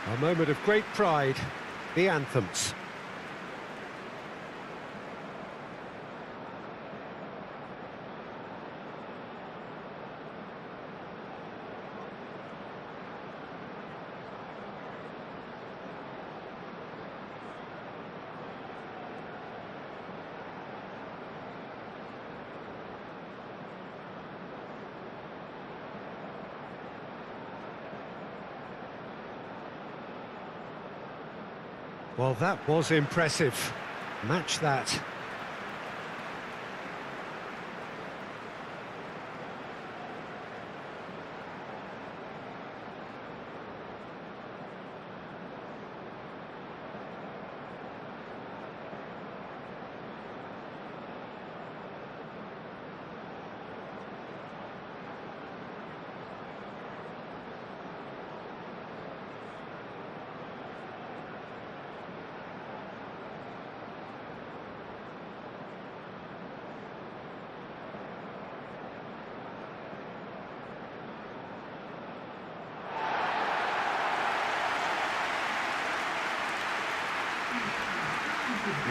A moment of great pride, the anthems. Well, that was impressive. Match that.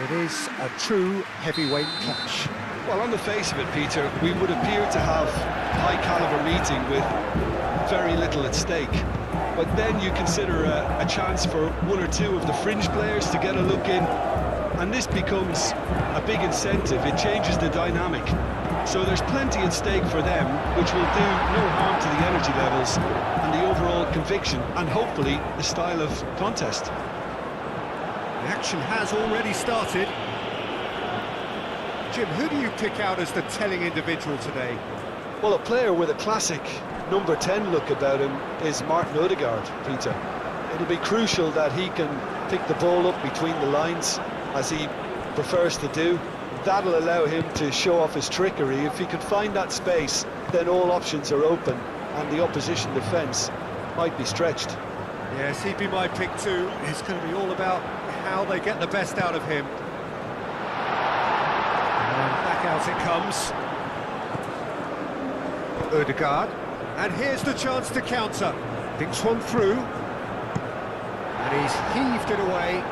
It is a true heavyweight clash. Well, on the face of it, Peter, we would appear to have high-caliber meeting with very little at stake. But then you consider a chance for one or two of the fringe players to get a look in, and this becomes a big incentive. It changes the dynamic. So there's plenty at stake for them, which will do no harm to the energy levels and the overall conviction, and hopefully the style of contest. The action has already started. Jim, who do you pick out as the telling individual today? Well, a player with a classic number 10 look about him is Martin Odegaard, Peter. It'll be crucial that he can pick the ball up between the lines, as he prefers to do. That'll allow him to show off his trickery. If he can find that space, then all options are open, and the opposition defence might be stretched. Yes, he'd be my pick too. It's going to be all about how they get the best out of him. And back out it comes. Odegaard. And here's the chance to counter. Thinks one through. And he's heaved it away.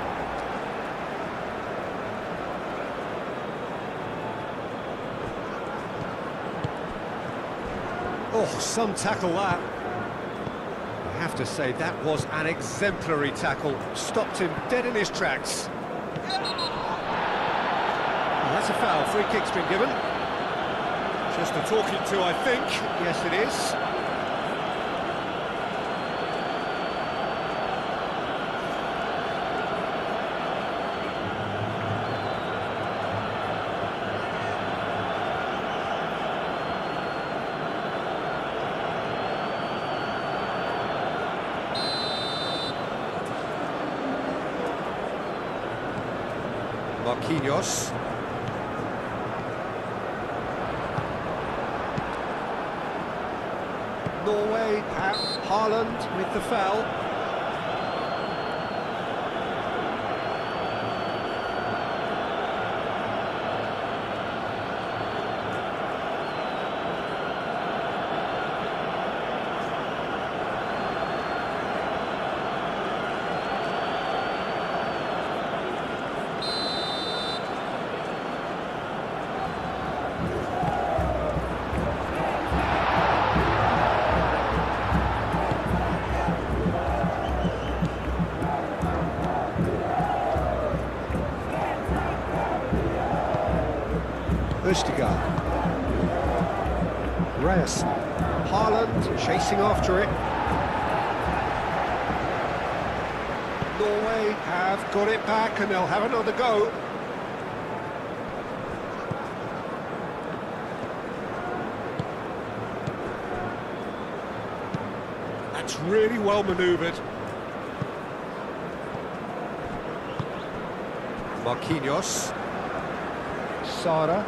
Oh, some tackle that. I have to say, that was an exemplary tackle. Stopped him dead in his tracks. Well, that's a foul. Free kick's been given. Just a talking to, I think. Yes, it is. Marquinhos. Norway have Haaland with the foul. Odegaard. Reyes. Haaland chasing after it. Norway have got it back and they'll have another go. That's really well manoeuvred. Marquinhos. Sara.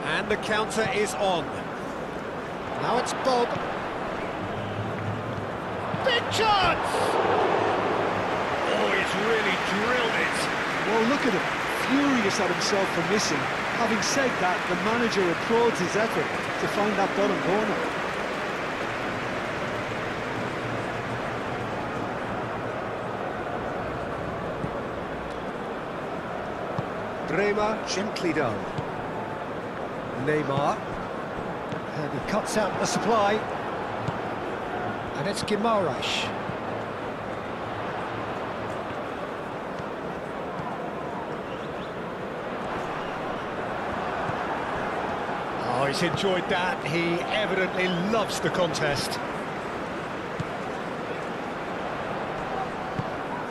And the counter is on. Now it's Bob. Big chance! Oh, he's really drilled it. Well, look at him, furious at himself for missing. Having said that, the manager applauds his effort to find that bottom corner. Bremer gently done. Neymar. And he cuts out the supply. And it's Guimaraes. Oh, he's enjoyed that. He evidently loves the contest.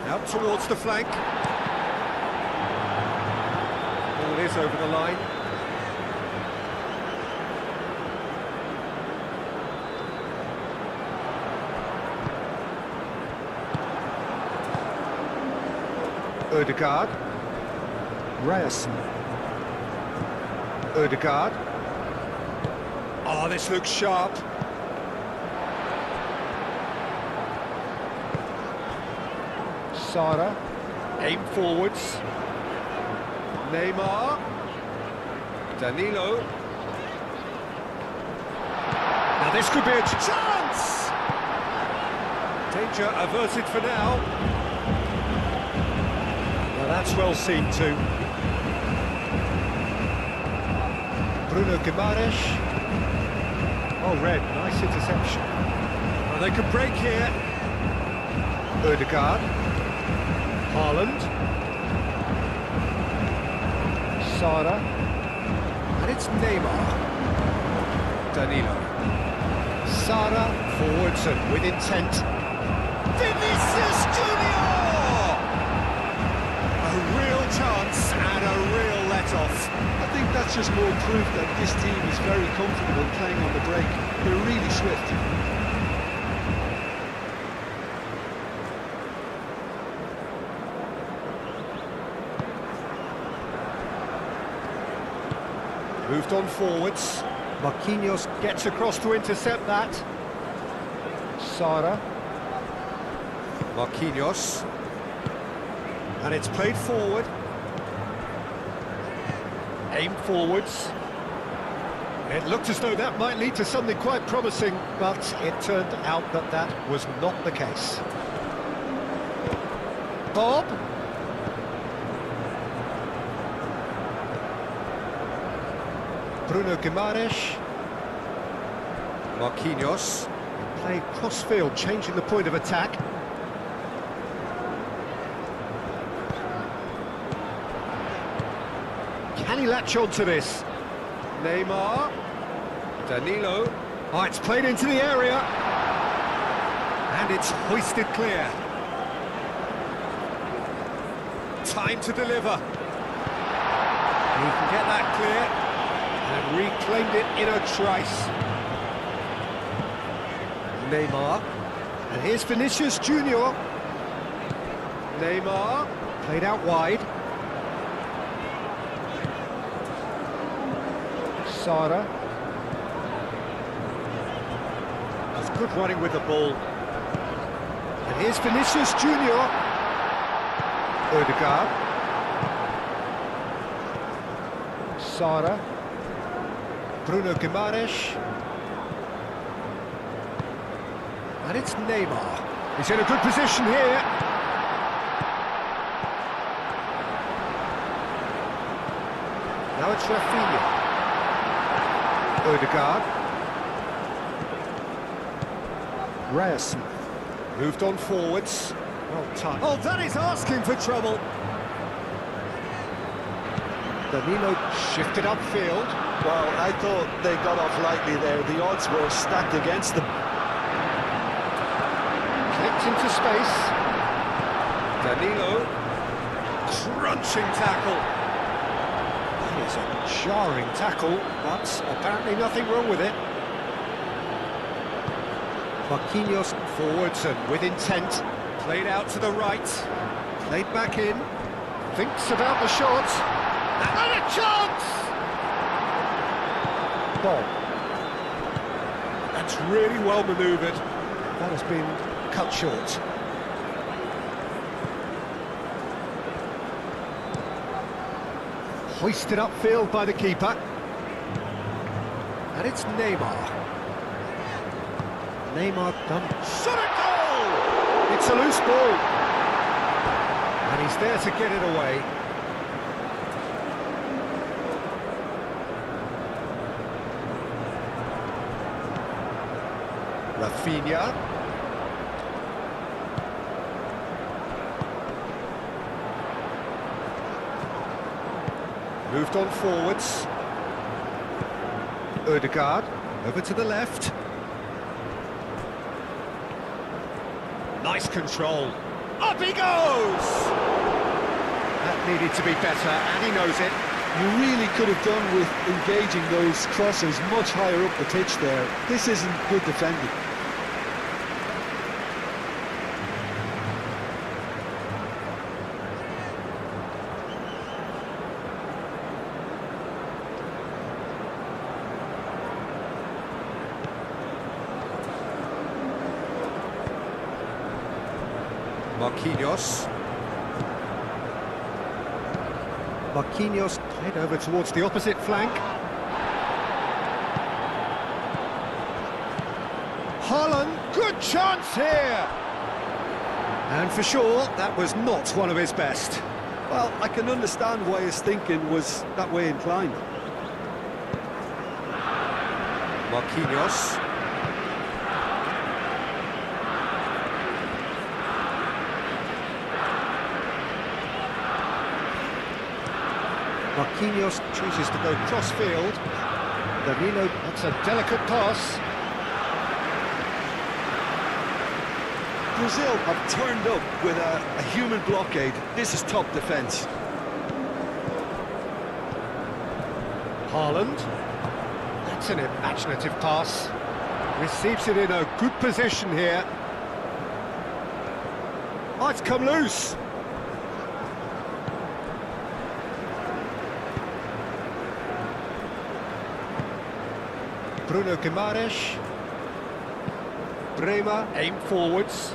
Out towards the flank. Ball is over the line. Ødegaard. Ryerson. Ødegaard. Oh, this looks sharp. Sara. Aim forwards. Neymar. Danilo. Now this could be a chance! Danger averted for now. Well, that's well seen too. Bruno Guimaraes. Oh, red, nice interception. Well, they could break here. Ødegaard. Haaland. Sara. And it's Neymar. Danilo. Sara forwards and with intent. Vinicius Junior! A real chance and a real let-off. I think that's just more proof that this team is very comfortable playing on the break. They're really swift. Moved on forwards. Marquinhos gets across to intercept that. Sara. Marquinhos. And it's played forward. Aim forwards. It looked as though that might lead to something quite promising, but it turned out that that was not the case. Bob. Bruno Guimaraes. Marquinhos. Played cross-field, changing the point of attack. Can he latch on to this? Neymar. Danilo. Oh, it's played into the area. And it's hoisted clear. Time to deliver. He can get that clear. And reclaimed it in a trice. Neymar. And here's Vinicius Junior. Neymar. Played out wide. Sara. That's good running with the ball. And here's Vinicius Junior. Ødegaard. Sara. Bruno Guimaraes. And it's Neymar. He's in a good position here. Now it's Rafinha. Ødegaard. Ryerson. Moved on forwards. Well timed. Oh, that is asking for trouble. Danilo shifted upfield. Well, I thought they got off lightly there. The odds were stacked against them. Clipped into space. Danilo. Crunching tackle. That is a jarring tackle, but apparently nothing wrong with it. Marquinhos forwards and with intent. Played out to the right. Played back in. Thinks about the shot. And a chance! Ball. That's really well manoeuvred. That has been cut short. Hoisted upfield by the keeper. And it's Neymar. Neymar done. Shot it, goal! It's a loose ball. And he's there to get it away. Rafinha. Moved on forwards. Ødegaard, over to the left. Nice control. Up he goes! That needed to be better, and he knows it. You really could have done with engaging those crosses much higher up the pitch there. This isn't good defending. Marquinhos played over towards the opposite flank. Haaland, good chance here! And for sure, that was not one of his best. Well, I can understand why his thinking was that way inclined. Marquinhos. Marquinhos chooses to go cross-field. Danilo, that's a delicate pass. Brazil have turned up with a human blockade. This is top defence. Haaland. That's an imaginative pass. Receives it in a good position here. Oh, it's come loose. Bruno Guimaraes. Bremer, aim forwards.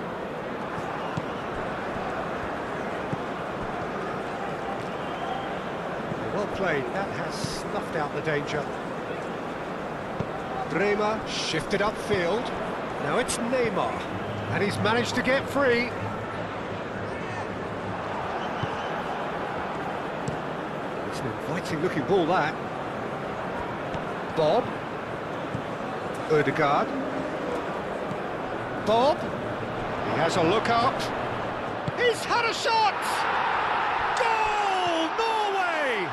Well played, that has snuffed out the danger. Bremer shifted upfield. Now it's Neymar, and he's managed to get free. It's an inviting looking ball, that. Bob. Ødegaard. Bob. He has a look up. He's had a shot! Goal! Norway!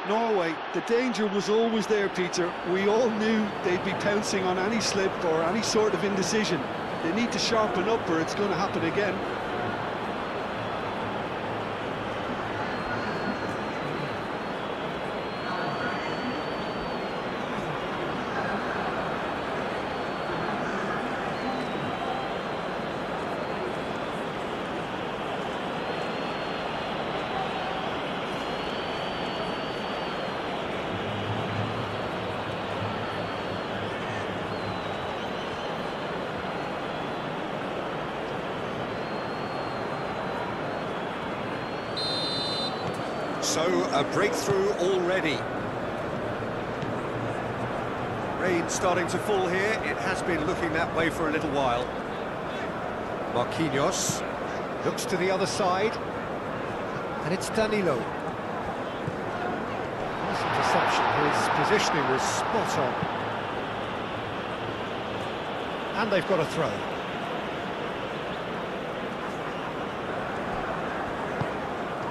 Norway, the danger was always there, Peter. We all knew they'd be pouncing on any slip or any sort of indecision. They need to sharpen up or it's going to happen again. So, a breakthrough already. Rain starting to fall here. It has been looking that way for a little while. Marquinhos looks to the other side. And it's Danilo. Nice interception. His positioning was spot on. And they've got a throw.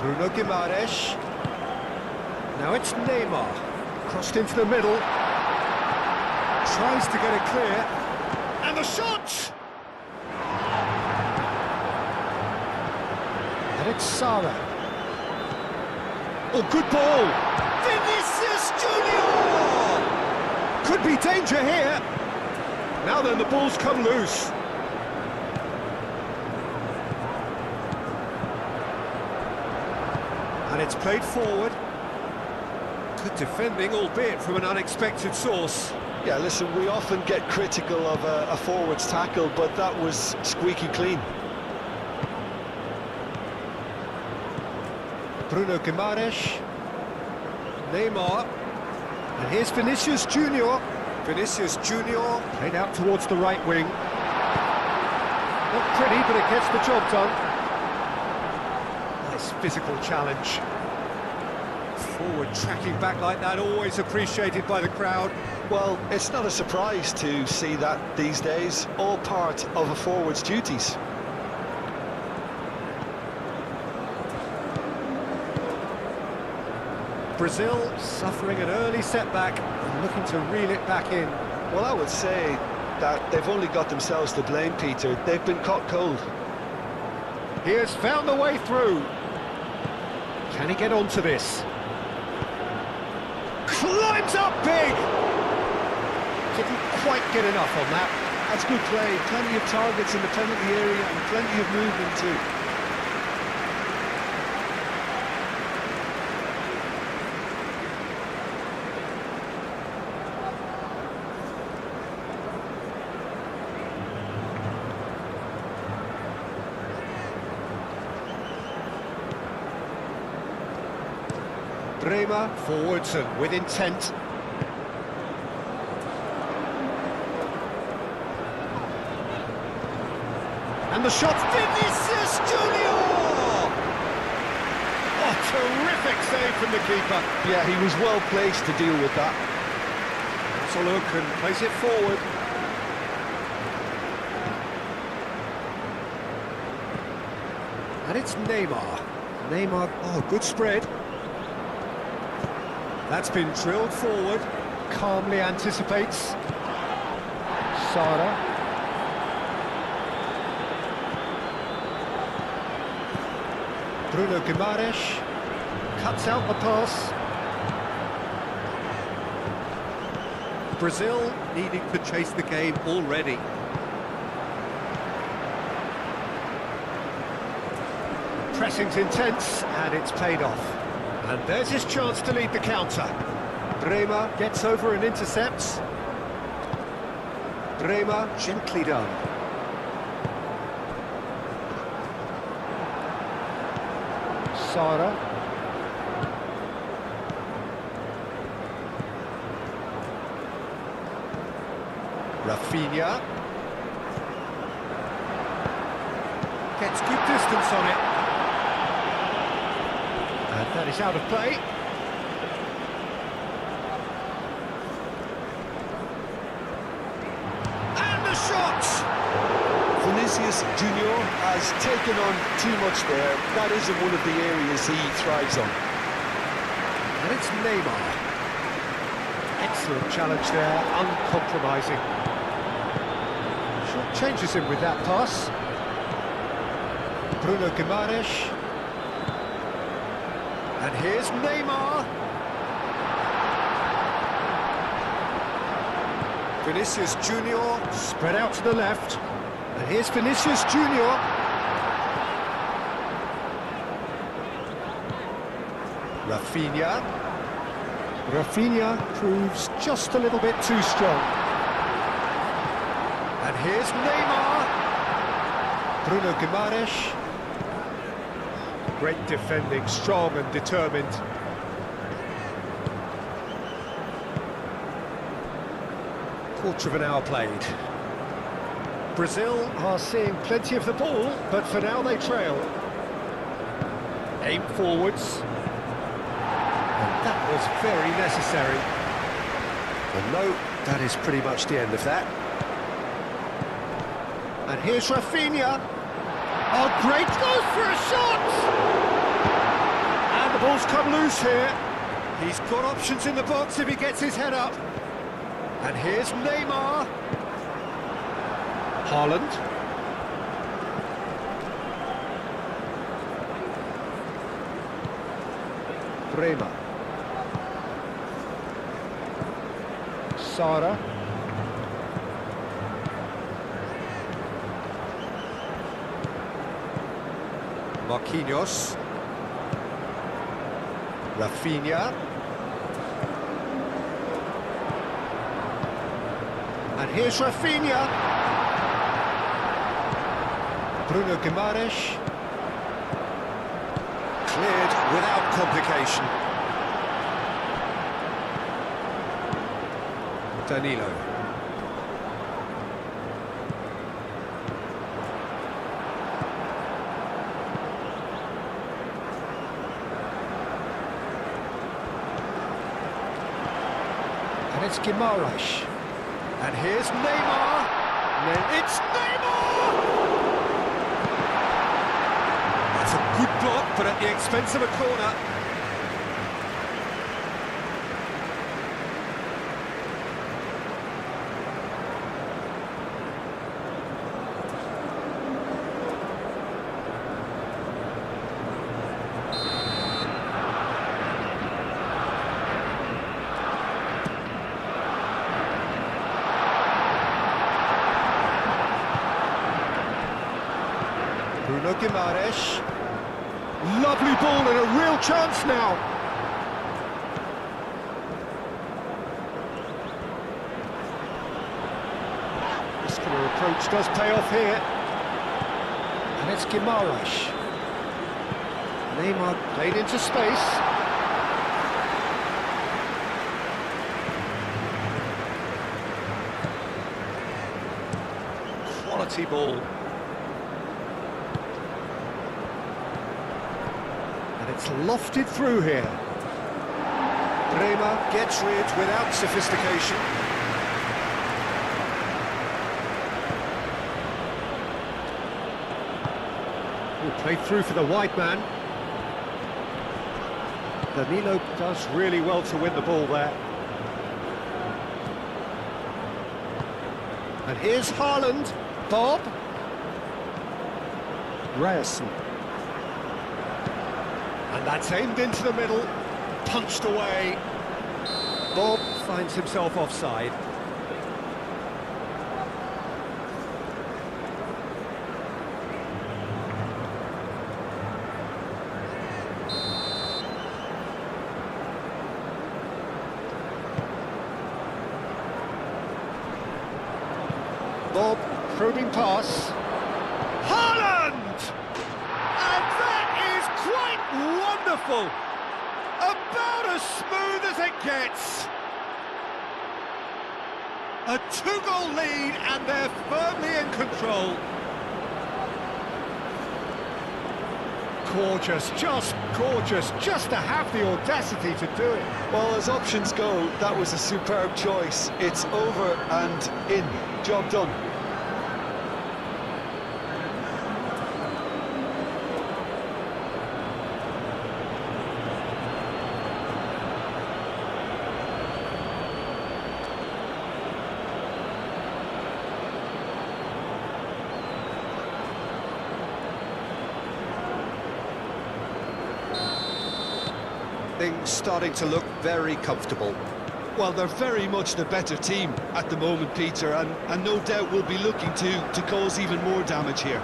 Bruno Guimaraes. Now it's Neymar. Crossed into the middle. Tries to get it clear. And the shot! And it's Sara. Oh, good ball! Vinicius Junior! Could be danger here. Now then, the ball's come loose. And it's played forward. Good defending, albeit from an unexpected source. Yeah, listen, we often get critical of a forward's tackle, but that was squeaky clean. Bruno Guimaraes. Neymar. And here's Vinicius Junior. Vinicius Junior played out towards the right wing. Not pretty, but it gets the job done. Nice physical challenge. Forward tracking back like that, always appreciated by the crowd. Well, it's not a surprise to see that these days, all part of a forward's duties. Brazil suffering an early setback and looking to reel it back in. Well, I would say that they've only got themselves to blame, Peter. They've been caught cold. He has found the way through. Can he get onto this? Climbs up big! Didn't quite get enough on that. That's good play. Plenty of targets in the penalty area and plenty of movement too. Bremer forwards and with intent. And the shot, Vinicius Junior! Oh, terrific save from the keeper. Yeah, he was well placed to deal with that. That's a look and plays it forward. And it's Neymar. Neymar, oh, good spread. That's been drilled forward, calmly anticipates. Sara. Bruno Guimaraes cuts out the pass. Brazil needing to chase the game already. Pressing's intense, and it's paid off. And there's his chance to lead the counter. Bremer gets over and intercepts. Bremer gently done. Sara. Rafinha. Gets good distance on it. And that is out of play. And the shot! Vinicius Junior has taken on too much there. That isn't one of the areas he thrives on. And it's Neymar. Excellent challenge there, uncompromising. Short changes him with that pass. Bruno Guimaraes. And here's Neymar. Vinicius Junior spread out to the left. And here's Vinicius Junior. Rafinha. Rafinha proves just a little bit too strong. And here's Neymar. Bruno Guimaraes. Great defending, strong and determined. Quarter of an hour played. Brazil are seeing plenty of the ball, but for now they trail. Aim forwards. And that was very necessary. And no, that is pretty much the end of that. And here's Rafinha. Oh, great, goes for a shot! And the ball's come loose here. He's got options in the box if he gets his head up. And here's Neymar. Haaland. Bremer. Sara. Marquinhos. Rafinha. And here's Rafinha. Bruno Guimaraes. Cleared without complication. Danilo. And it's Guimaraes. And here's Neymar. It's Neymar! That's a good block, but at the expense of a corner. Guimaraes. Lovely ball and a real chance now. This kind of approach does pay off here. And it's Guimaraes. Neymar played into space. Quality ball. It's lofted through here. Bremer gets rid without sophistication. Played through for the wide man. Danilo does really well to win the ball there. And here's Haaland. Bob. Ryerson. And that's aimed into the middle, punched away. Bob finds himself offside. Bob, probing pass. Haaland! And that is quite wonderful! About as smooth as it gets! A two-goal lead and they're firmly in control. Gorgeous, just to have the audacity to do it. Well, as options go, that was a superb choice. It's over and in. Job done. Things starting to look very comfortable. Well, they're very much the better team at the moment, Peter, and no doubt will be looking to cause even more damage here.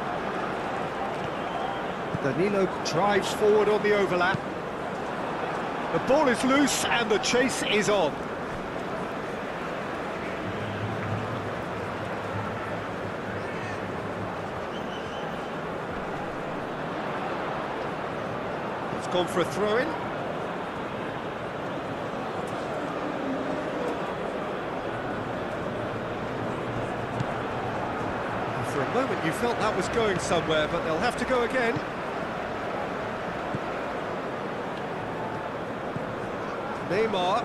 Danilo drives forward on the overlap. The ball is loose and the chase is on. It's gone for a throw-in. For a moment you felt that was going somewhere, but they'll have to go again. Neymar.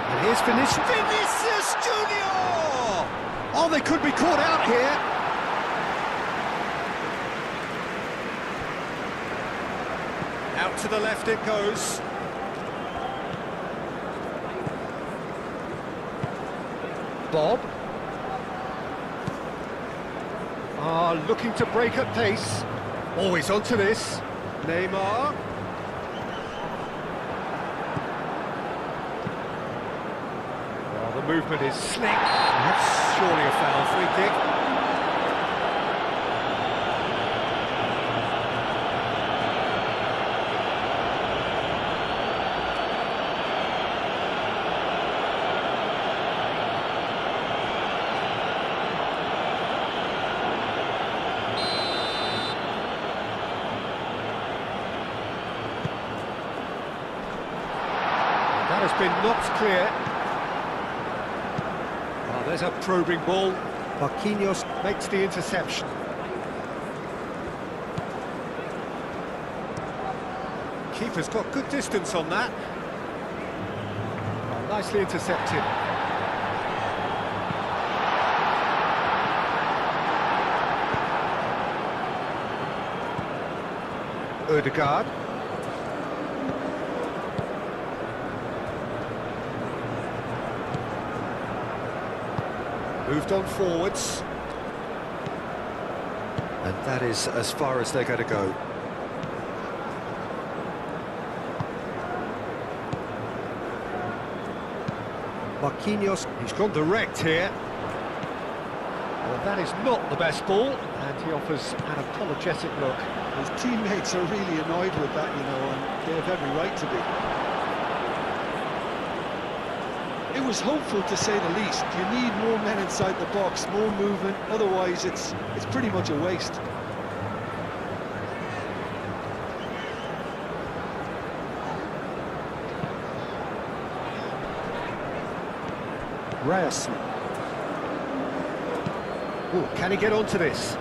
And here's Vinicius Junior! Oh, they could be caught out here. Out to the left it goes. Bob. Looking to break at pace. Always onto this. Neymar. Well, the movement is slick. That's surely a foul. Free kick. That has been knocked clear. Oh, there's a probing ball. Marquinhos makes the interception. Keeper's got good distance on that. Oh, nicely intercepted. Ødegaard. Moved on forwards. And that is as far as they're going to go. Marquinhos, he's gone direct here. Well, that is not the best ball, and he offers an apologetic look. His teammates are really annoyed with that, you know, and they have every right to be. It was hopeful, to say the least. You need more men inside the box, more movement, otherwise it's pretty much a waste. Ryerson. Ooh, can he get onto this?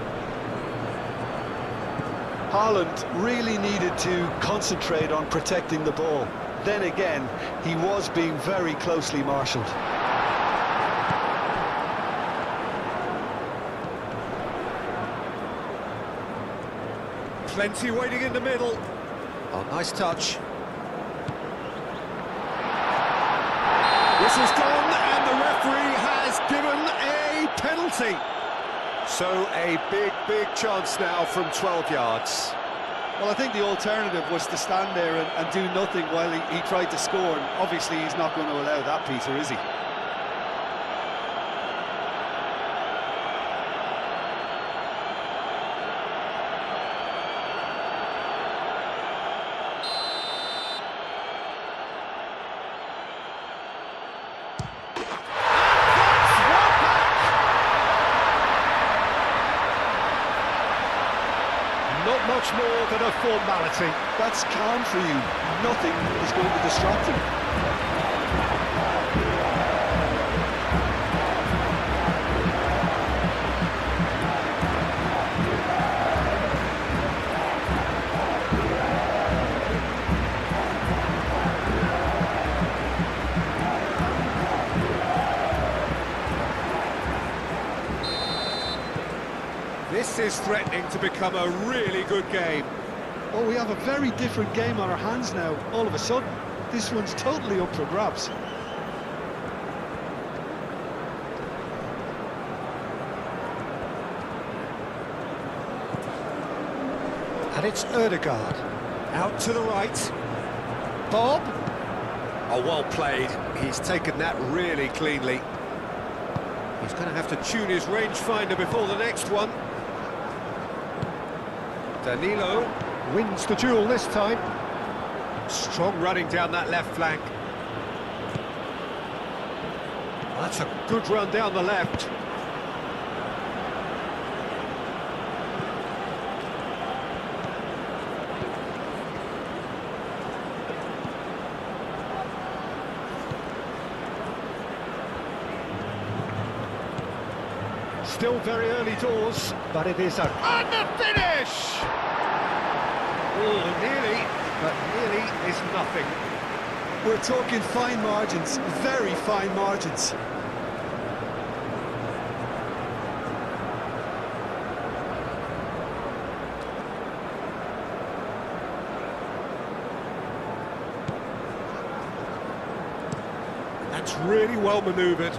Haaland really needed to concentrate on protecting the ball. Then again, he was being very closely marshalled. Plenty waiting in the middle. Oh, nice touch. Whistle's gone, and the referee has given a penalty. So a big chance now from 12 yards. Well, I think the alternative was to stand there and do nothing while he tried to score. And obviously, he's not going to allow that, Peter, is he? Not much more than a formality. That's calm for you. Nothing is going to distract him. This is threatening to become a really good game. Oh, we have a very different game on our hands now, all of a sudden. This one's totally up for grabs. And it's Ødegaard. Out to the right. Bob. Oh, well played. He's taken that really cleanly. He's going to have to tune his rangefinder before the next one. Danilo wins the duel this time. Strong running down that left flank. That's a good run down the left. Still very early doors, but it is a... And the finish! Oh, nearly, but nearly is nothing. We're talking fine margins, very fine margins. That's really well manoeuvred.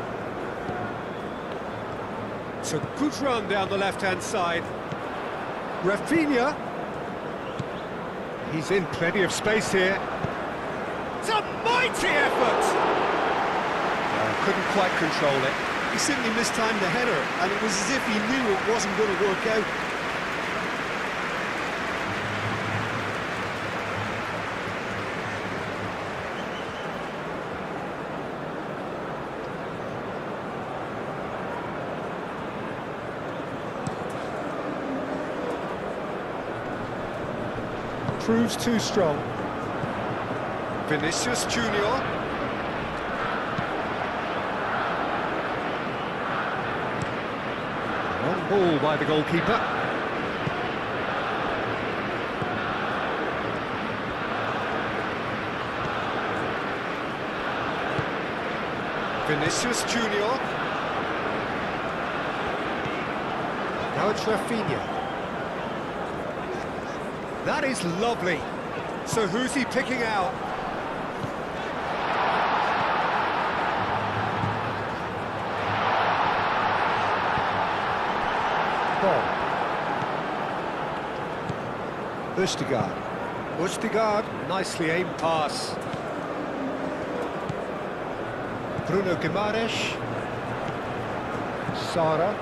It's a good run down the left-hand side. Rafinha. He's in plenty of space here. It's a mighty effort! Couldn't quite control it. He simply mistimed the header, and it was as if he knew it wasn't going to work out. Proves too strong. Vinicius Junior. Ball by the goalkeeper. Vinicius Junior. Now it's Rafinha. That is lovely. So who's he picking out? Ball. Østigard, nicely aimed pass. Bruno Guimaraes. Sara.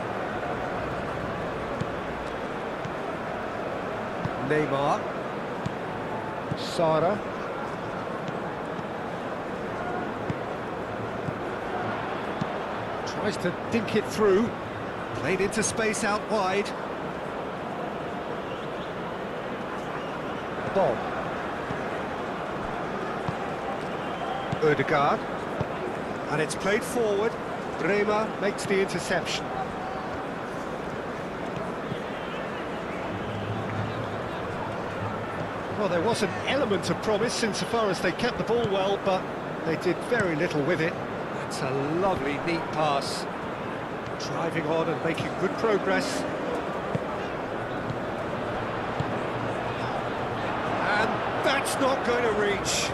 Neymar. Sara. Tries to dink it through. Played into space out wide. Bob. Ødegaard. And it's played forward. Bremer makes the interception. Well, there was an element of promise insofar as they kept the ball well, but they did very little with it. That's a lovely, neat pass. Driving on and making good progress. And that's not going to reach.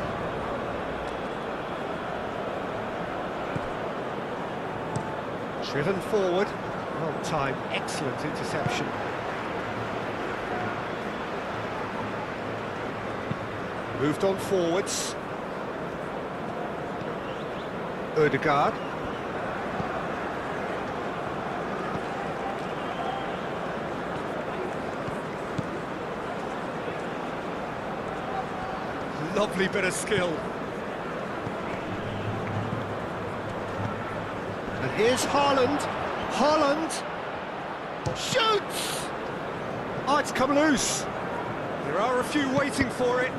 Driven forward. Well timed, excellent interception. Moved on forwards. Ødegaard. Lovely bit of skill. And here's Haaland. Haaland shoots! Oh, it's come loose. There are a few waiting for it.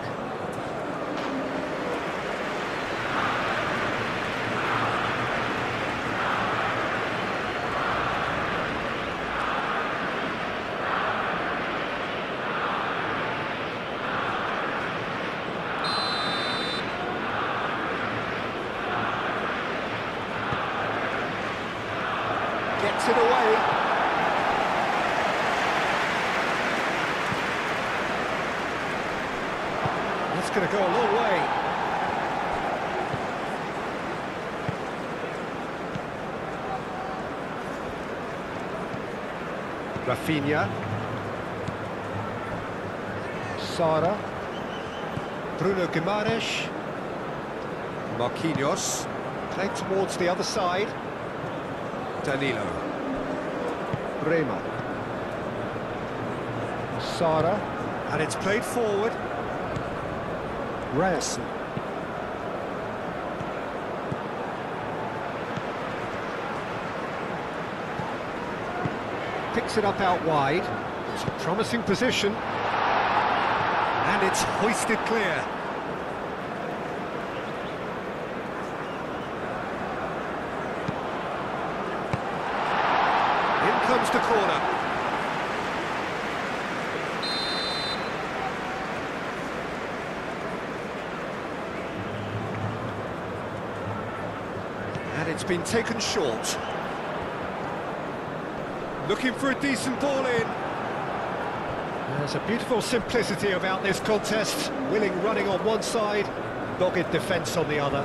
Gets it away. That's going to go a long way. Rafinha. Sara. Bruno Guimaraes. Marquinhos. Played towards the other side. Danilo. Bremer. Sara. And it's played forward. Reyes. Picks it up out wide. It's a promising position. And it's hoisted clear. Comes the corner. And it's been taken short. Looking for a decent ball in. There's a beautiful simplicity about this contest. Willing running on one side, dogged defence on the other.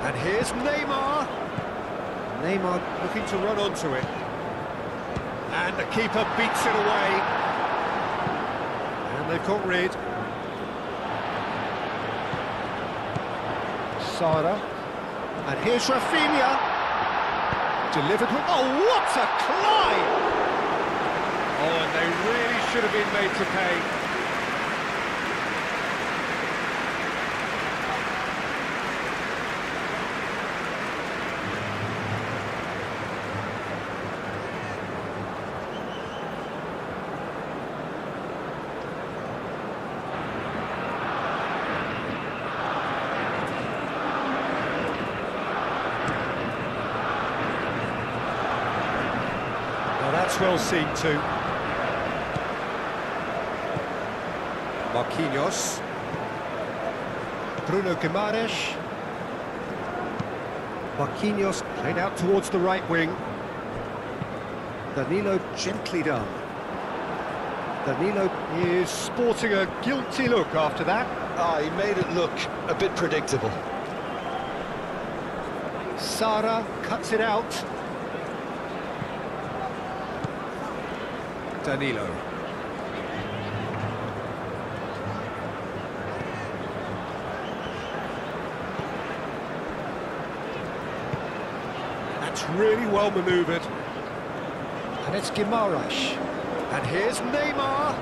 And here's Neymar. Neymar looking to run onto it. And the keeper beats it away. And they've got rid. Sara. And here's Rafinha. Delivered with... Oh, what a climb! Oh, and they really should have been made to pay. well seen too. Marquinhos. Bruno Guimaraes. Marquinhos played out towards the right wing. Danilo gently done. Danilo is sporting a guilty look after that. Ah, he made it look a bit predictable. Sara cuts it out. Danilo. That's really well manoeuvred. And it's Guimaraes. And here's Neymar.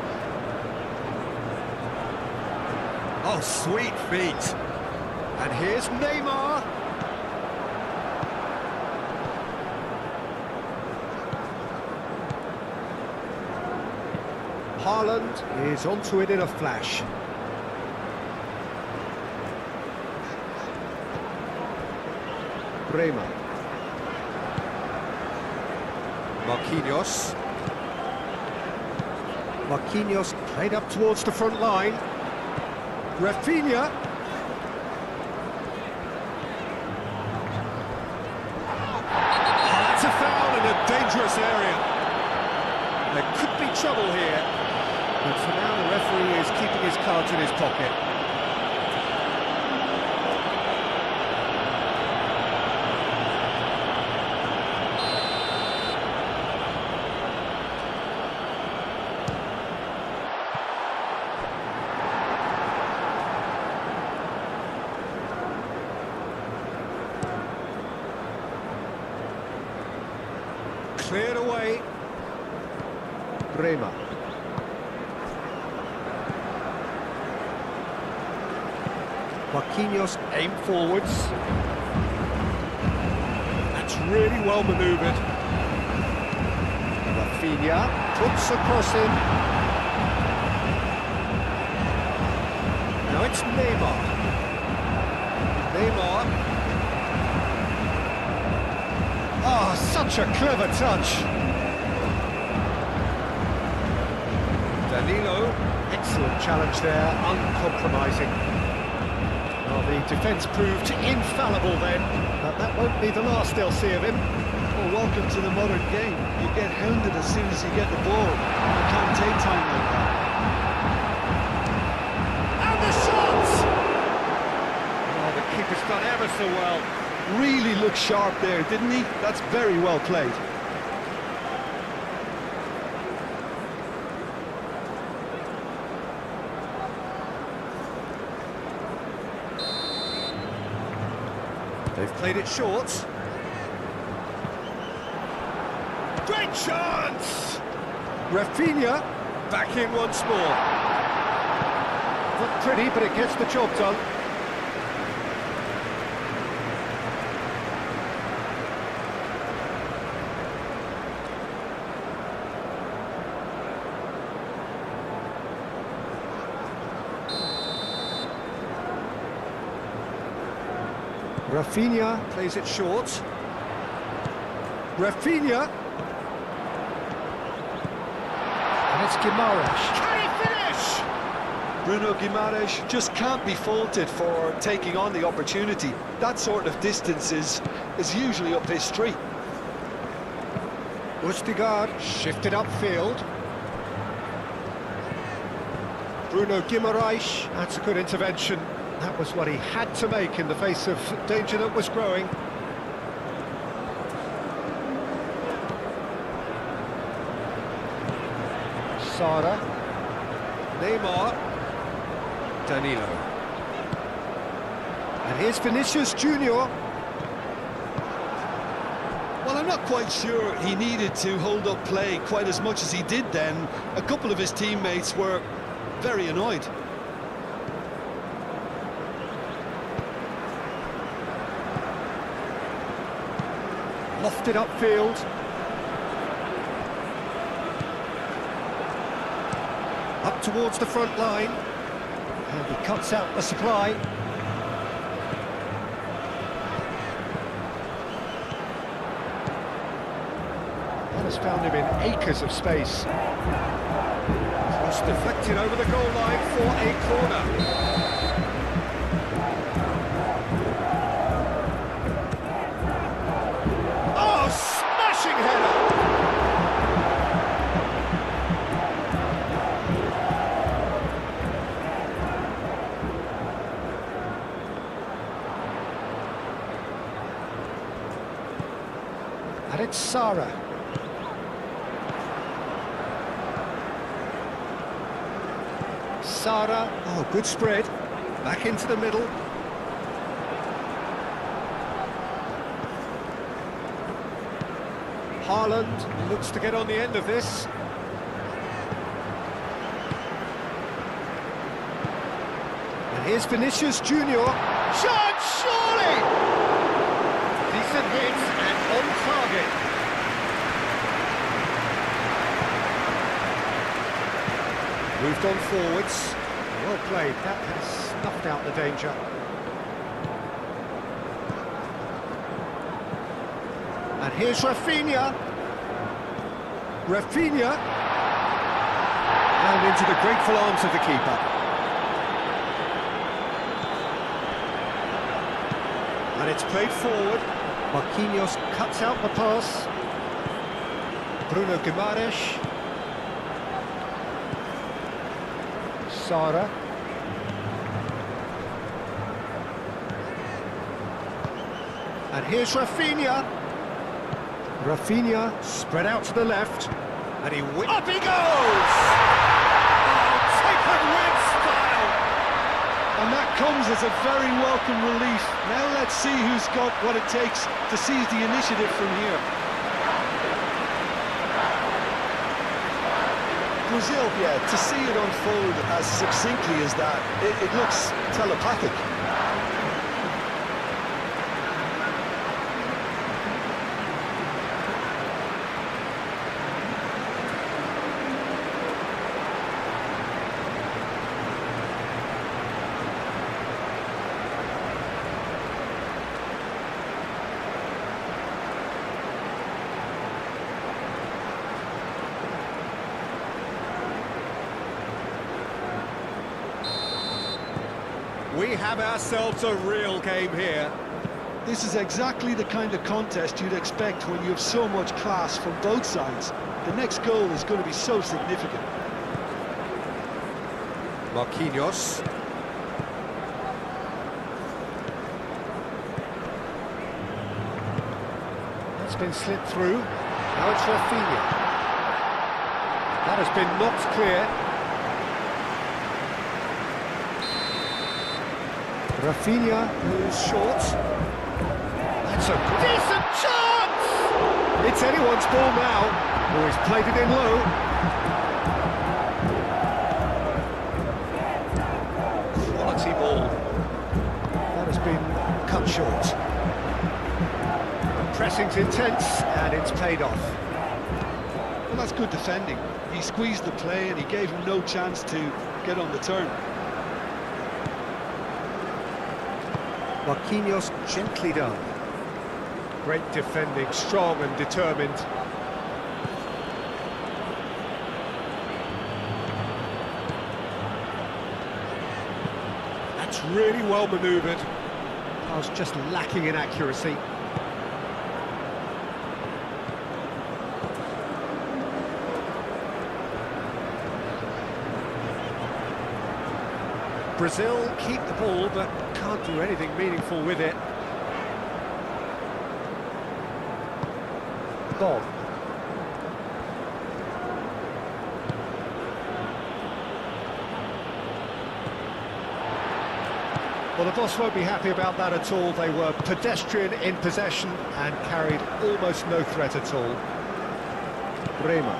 Oh, sweet feet. And here's Neymar. Haaland is onto it in a flash. Bremer. Marquinhos. Marquinhos played up towards the front line. Rafinha. That's a foul in a dangerous area. There could be trouble here. But for now, the referee is keeping his cards in his pocket. Cleared away. Bremer. Marquinhos aim forwards. That's really well manoeuvred. Rafinha puts a cross in. Now it's Neymar. Neymar. Ah, such a clever touch. Danilo, excellent challenge there, uncompromising. Well, the defence proved infallible then, but that won't be the last they'll see of him. Well, welcome to the modern game. You get hounded as soon as you get the ball. You can't take time like that. And the shot! Oh, the keeper's done ever so well. Really looked sharp there, didn't he? That's very well played. They've played it short. Great chance! Rafinha back in once more. Not pretty, but it gets the job done. Rafinha plays it short. Rafinha. And it's Guimaraes. Can he finish? Bruno Guimaraes just can't be faulted for taking on the opportunity. That sort of distance is usually up his street. Ustigard shifted upfield. Bruno Guimaraes, that's a good intervention. That was what he had to make in the face of danger that was growing. Sara. Neymar. Danilo. And here's Vinicius Junior. Well, I'm not quite sure he needed to hold up play quite as much as he did then. A couple of his teammates were very annoyed. Lofted upfield. Up towards the front line. And he cuts out the supply. And has found him in acres of space. Cross deflected over the goal line for a corner. Oh, smashing header! And it's Sara. Sara, Oh, good spread. Back into the middle. Haaland looks to get on the end of this. And here's Vinicius Junior. Shot, surely! Decent hit and on target. Moved on forwards. Well played, that has snuffed out the danger. And here's Rafinha. Rafinha. And into the grateful arms of the keeper. And it's played forward. Marquinhos cuts out the pass. Bruno Guimaraes. Sara. And here's Rafinha. Rafinha spread out to the left. And up he goes! Oh, taken with style! And that comes as a very welcome relief. Now let's see who's got what it takes to seize the initiative from here. Brazil, yeah, to see it unfold as succinctly as that, it looks telepathic. We have ourselves a real game here. This is exactly the kind of contest you'd expect when you have so much class from both sides. The next goal is going to be so significant. Marquinhos. That's been slipped through. Now it's Rafinha. That has been knocked clear. Rafinha moves short. That's a decent chance! It's anyone's ball now. Oh, he's played it in low. Quality ball. That has been cut short. Pressing's intense, and it's paid off. Well, that's good defending. He squeezed the play and he gave him no chance to get on the turn. Marquinhos gently done. Great defending, strong and determined. That's really well manoeuvred. I was just lacking in accuracy. Brazil keep the ball, but can't do anything meaningful with it. Bob. Well, the boss won't be happy about that at all. They were pedestrian in possession and carried almost no threat at all. Bremer.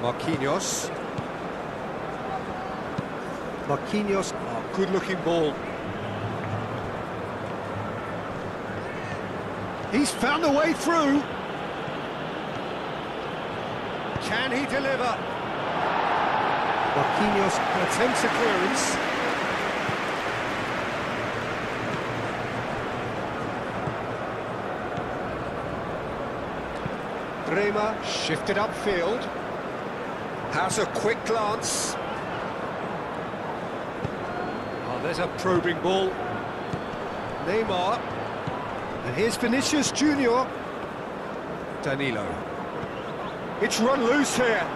Marquinhos. Marquinhos, oh, good-looking ball. He's found a way through. Can he deliver? Marquinhos attempts a clearance. Bremer shifted upfield. Has a quick glance. Oh, there's a probing ball. Neymar. And here's Vinicius Junior. Danilo. It's run loose here.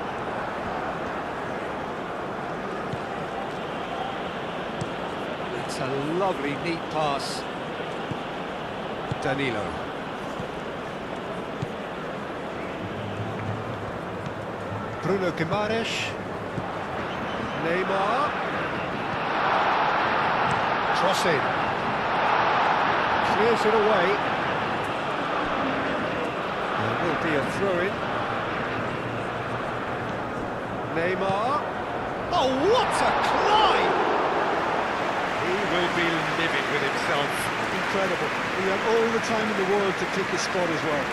It's a lovely, neat pass. Danilo. Bruno Guimaraes. Neymar. Crossing. Clears it away. There will be a throw-in. Neymar. Oh, what a climb! He will be livid with himself. Incredible. He had all the time in the world to pick his spot as well.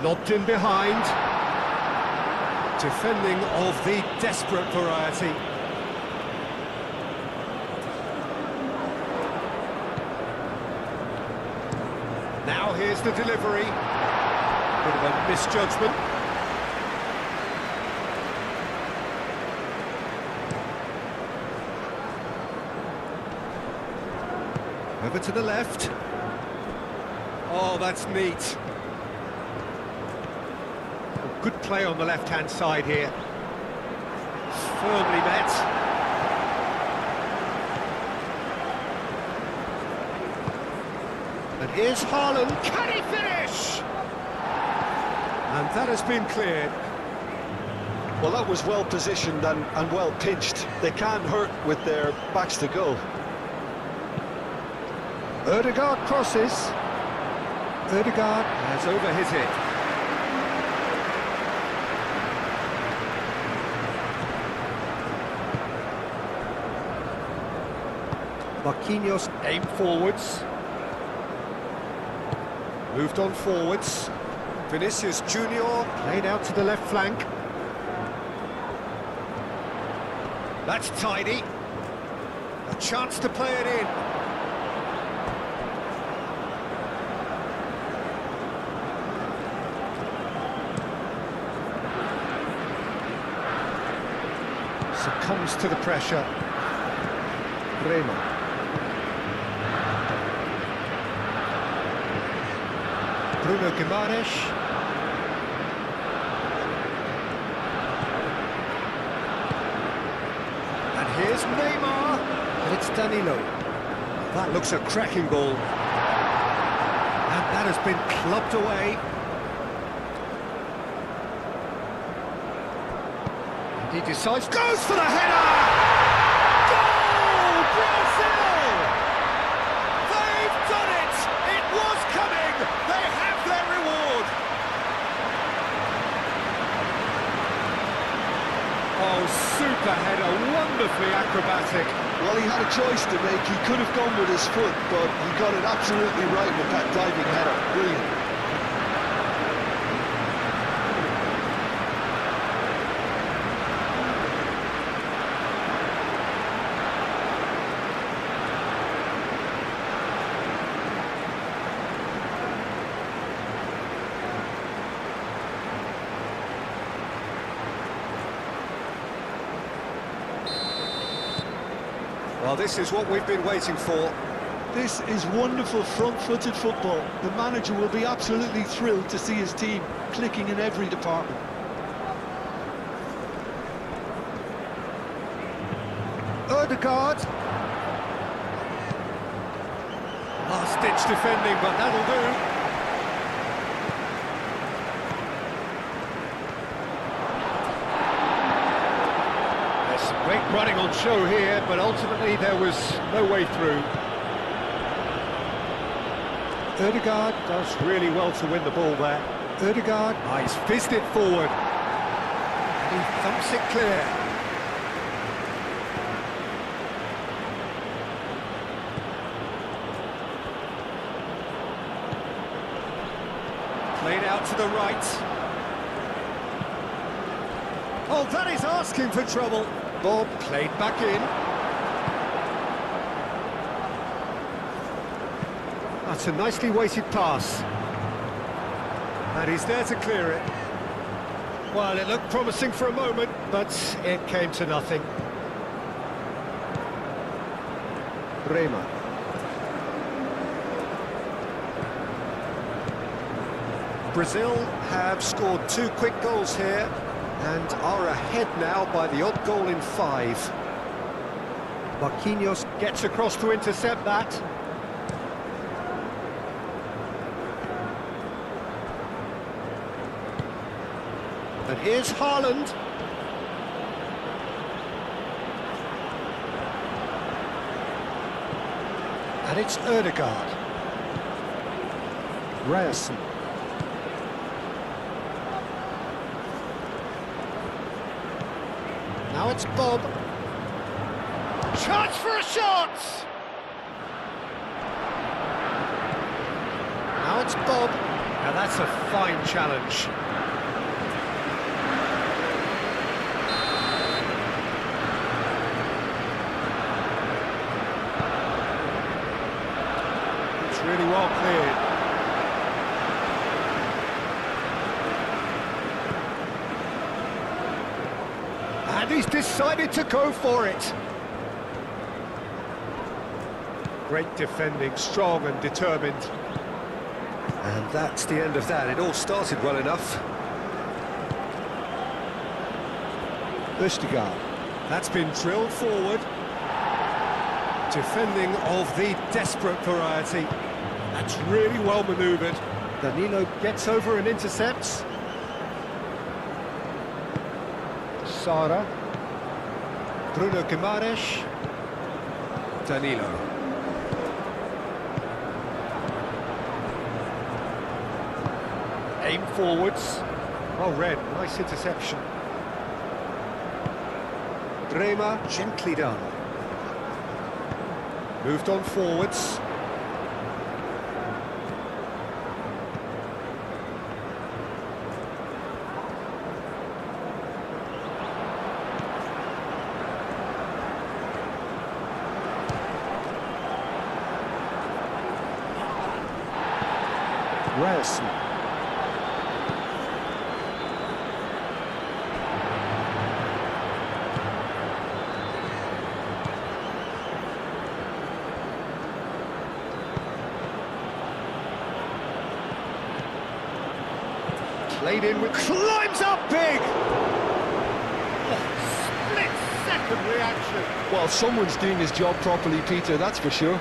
Lobbed in behind. Defending of the desperate variety. Now here's the delivery. Bit of a misjudgment. Over to the left. Oh, that's neat. Good play on the left-hand side here. Firmly met. And here's Haaland. Can he finish? And that has been cleared. Well, that was well positioned and well pitched. They can't hurt with their backs to goal. Ødegaard crosses. Ødegaard has overhit it. Marquinhos aimed forwards. Moved on forwards. Vinicius Junior played out to the left flank. That's tidy. A chance to play it in. Succumbs to the pressure. Bremer. Bruno Guimaraes. And here's Neymar. And it's Danilo. That looks a cracking ball. And that has been clubbed away. And he decides, goes for the header! Goal! Brazil! They've done it! It was coming! They have their reward! Oh, super header, wonderfully acrobatic. Well, he had a choice to make. He could have gone with his foot, but he got it absolutely right with that diving header. Brilliant. Well, this is what we've been waiting for. This is wonderful front-footed football. The manager will be absolutely thrilled to see his team clicking in every department. Ødegaard. Last-ditch defending, but that'll do. Great running on show here, but ultimately there was no way through. Ødegaard does really well to win the ball there. Ødegaard, he's fizzed it forward. And He thumps it clear. Played out to the right. Oh, that is asking for trouble. Bob played back in. That's a nicely weighted pass. And he's there to clear it. Well, it looked promising for a moment, but it came to nothing. Rema. Brazil have scored 2 quick goals here and are ahead now by the odd goal in 5. Marquinhos gets across to intercept that. And here's Haaland. And it's Ødegaard. Ryerson. Now it's Bob. Chance for a shot! Now it's Bob. Now that's a fine challenge. It's really well cleared. And he's decided to go for it. Great defending, strong and determined. And that's the end of that. It all started well enough. Ødegaard. That's been drilled forward. Defending of the desperate variety. That's really well manoeuvred. Danilo gets over and intercepts. Sara. Bruno Guimaraes. Danilo. Aim forwards. Well read, nice interception. Rema, gently done. Moved on forwards. Ryerson. Played in with... climbs up big! Split-second reaction. Well, someone's doing his job properly, Peter, that's for sure.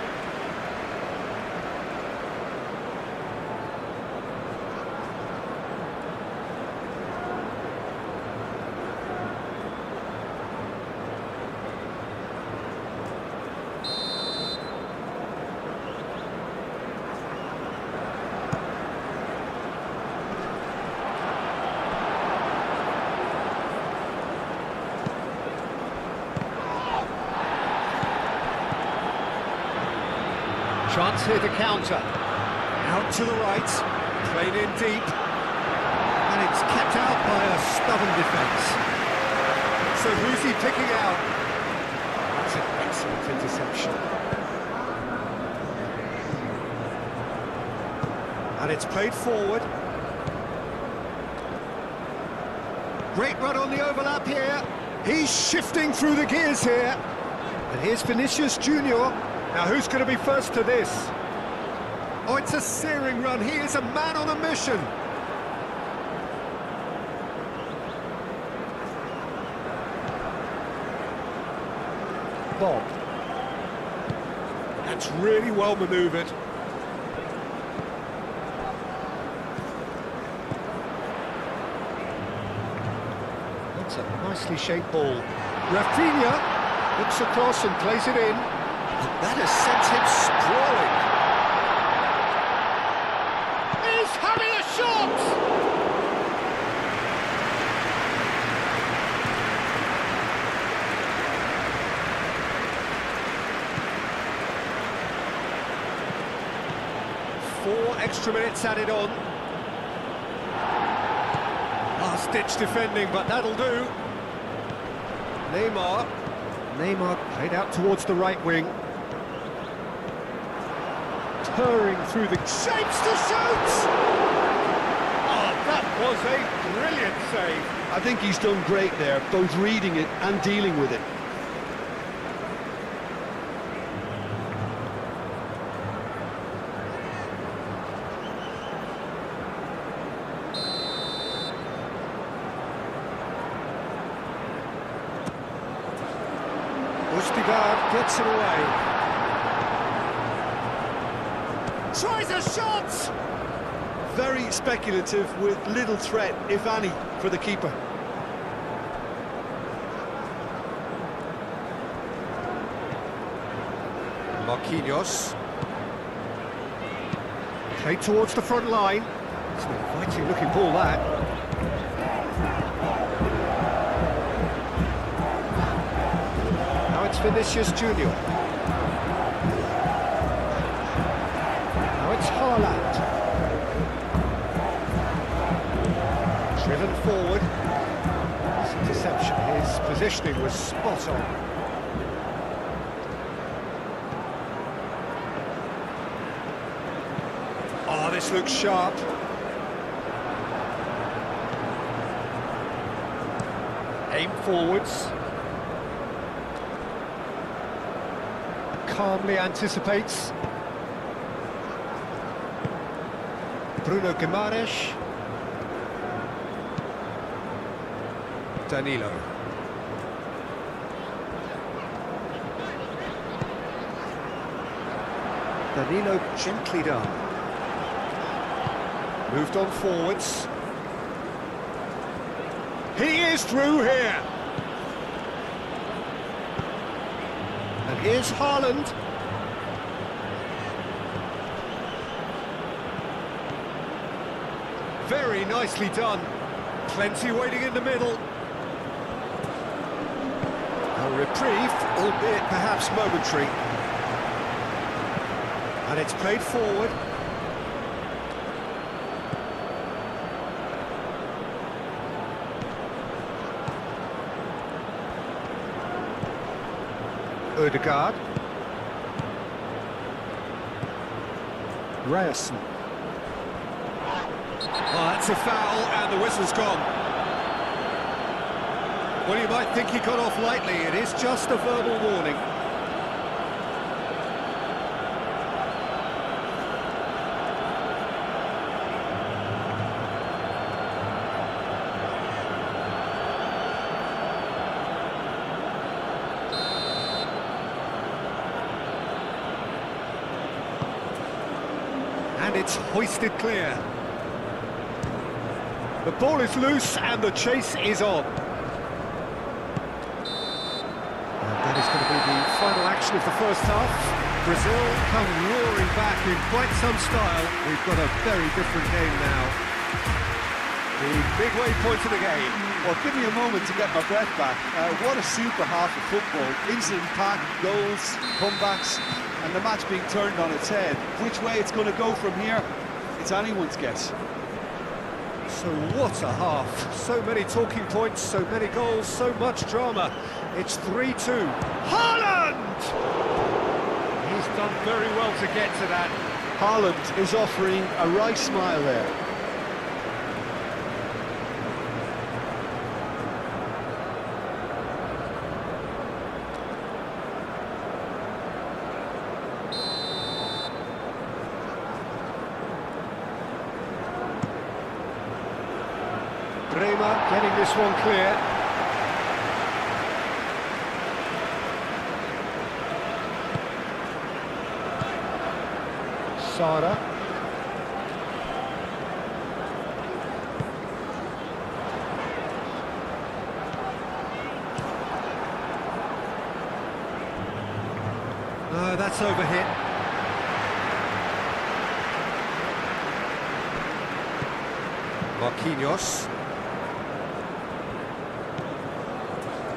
Chance here to counter. Out to the right. Played in deep. And it's kept out by a stubborn defence. So who's he picking out? That's an excellent interception. And it's played forward. Great run on the overlap here. He's shifting through the gears here. And here's Vinicius Junior. Now, who's going to be first to this? Oh, it's a searing run. He is a man on a mission. Bob. That's really well manoeuvred. That's a nicely shaped ball. Rafinha looks across and plays it in. That has sent him sprawling. He's having a shot! 4 extra minutes added on. Last-ditch defending, but that'll do. Neymar played out towards the right wing. Purring through the shapes to shoot! Oh, that was a brilliant save. I think he's done great there, both reading it and dealing with it. Østigard gets it away. Tries a shot! Very speculative with little threat, if any, for the keeper. Marquinhos. Played towards the front line. It's an inviting looking ball, that. Now it's Vinicius Junior. Now it's Haaland. Driven forward. His interception, his positioning was spot on. Oh, this looks sharp. Aim forwards. Calmly anticipates. Bruno Guimaraes. Danilo. Danilo gently done. Moved on forwards. He is through here. And here's Haaland. Very nicely done. Plenty waiting in the middle. A reprieve, albeit perhaps momentary. And it's played forward. Ødegaard. Ryerson. Oh, that's a foul, and the whistle's gone. Well, you might think he got off lightly. It is just a verbal warning. And it's hoisted clear. The ball is loose and the chase is on. And that is going to be the final action of the first half. Brazil come roaring back in quite some style. We've got a very different game now. The midway point of the game. Well, give me a moment to get my breath back. What a super half of football. Incident-packed goals, comebacks, and the match being turned on its head. Which way it's going to go from here, it's anyone's guess. So what a half. So many talking points, so many goals, so much drama. It's 3-2. Haaland! He's done very well to get to that. Haaland is offering a wry smile there. Bremer getting this one clear. Sara. No, that's overhit. Marquinhos.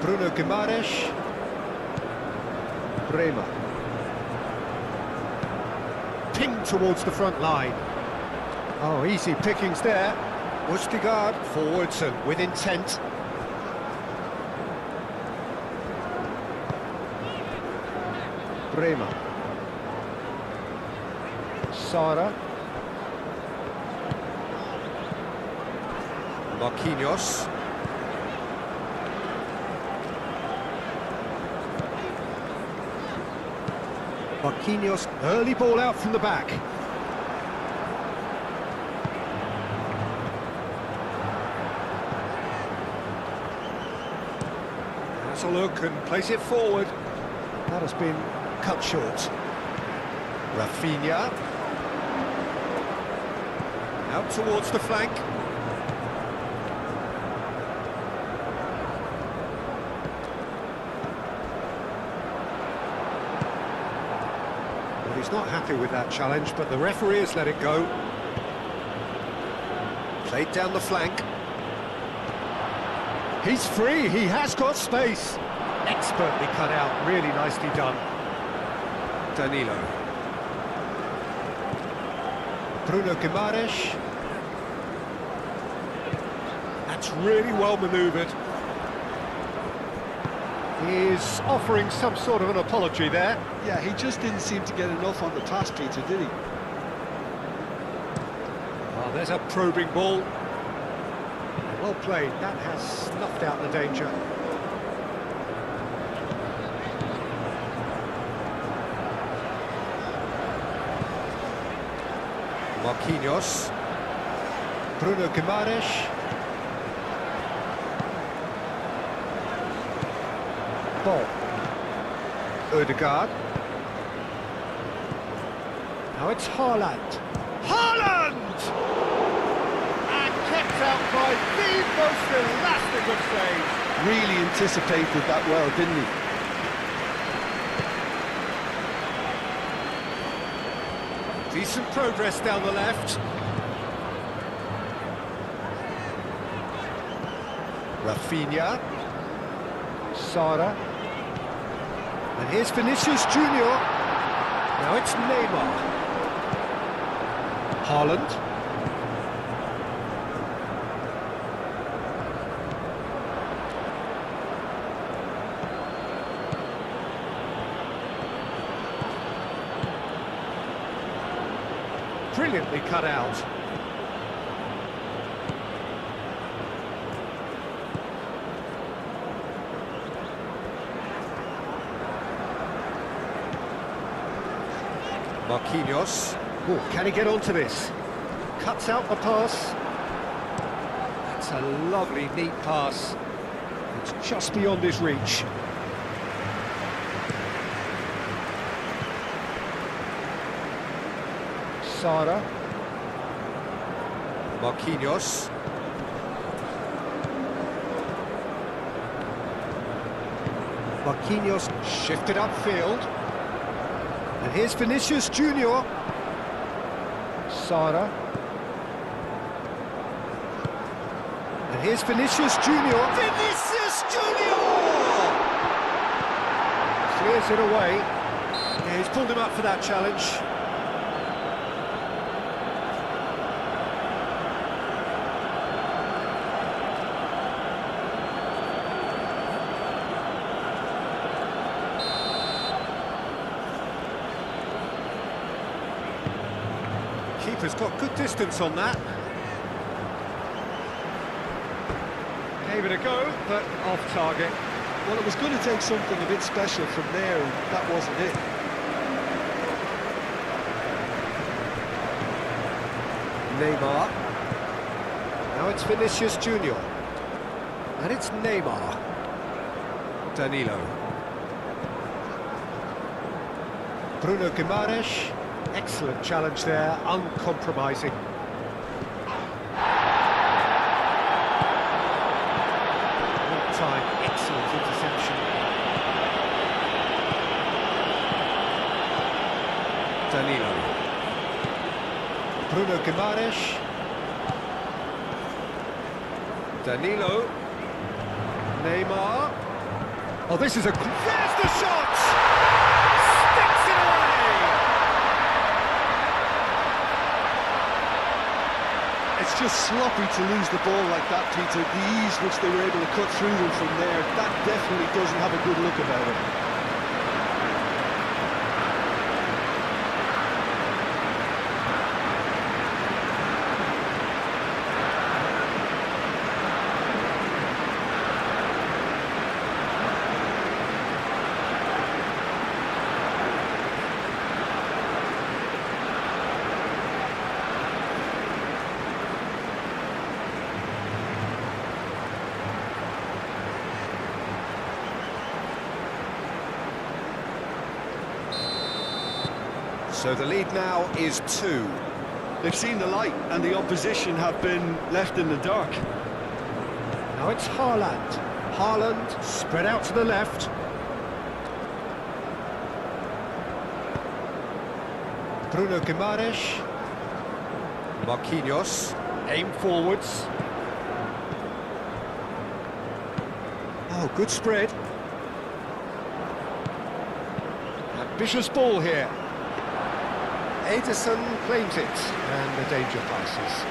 Bruno Guimaraes. Bremer. pinged towards the front line. Oh, easy pickings there. Ustigard forwards and with intent. Bremer. Sara. Marquinhos. Marquinhos, early ball out from the back. Has a look and plays it forward. That has been cut short. Rafinha. Out towards the flank. Well, he's not happy with that challenge, but the referee has let it go. Played down the flank. He's free, he has got space. Expertly cut out, really nicely done. Danilo. Bruno Guimaraes. That's really well manoeuvred. He's offering some sort of an apology there. Yeah, he just didn't seem to get enough on the pass, Peter, did he? Oh, there's a probing ball. Well played, that has snuffed out the danger. Marquinhos. Bruno Guimaraes. Ball. Ødegaard. Now it's Haaland. Haaland! And kept out by the most elastic of saves. Really anticipated that well, didn't he? Decent progress down the left. Rafinha. Sara. And here's Vinicius Junior. Now it's Neymar. Haaland. Brilliantly cut out. Marquinhos. Oh, can he get onto this? Cuts out the pass. That's a lovely, neat pass. It's just beyond his reach. Sara. Marquinhos. Marquinhos shifted upfield. And here's Vinicius Junior. Sara. And here's Vinicius Junior. Vinicius Junior! Clears it away. Yeah, he's pulled him up for that challenge. Keeper's got good distance on that. Gave it a go, but off target. Well, it was going to take something a bit special from there, and that wasn't it. Neymar. Now it's Vinicius Junior. And it's Neymar. Danilo. Bruno Guimaraes. Excellent challenge there, uncompromising. All-time excellent interception. Danilo. Bruno Guimaraes. Danilo. Neymar. Oh, this is a... There's the shot! Sticks it away! it's just sloppy to lose the ball like that, Peter. The ease which they were able to cut through them from there, that definitely doesn't have a good look about it. So the lead now is 2. They've seen the light and the opposition have been left in the dark. Now it's Haaland. Haaland spread out to the left. Bruno Guimaraes. Marquinhos. Aim forwards. Oh, good spread. Ambitious ball here. Ederson claims it, and the danger passes.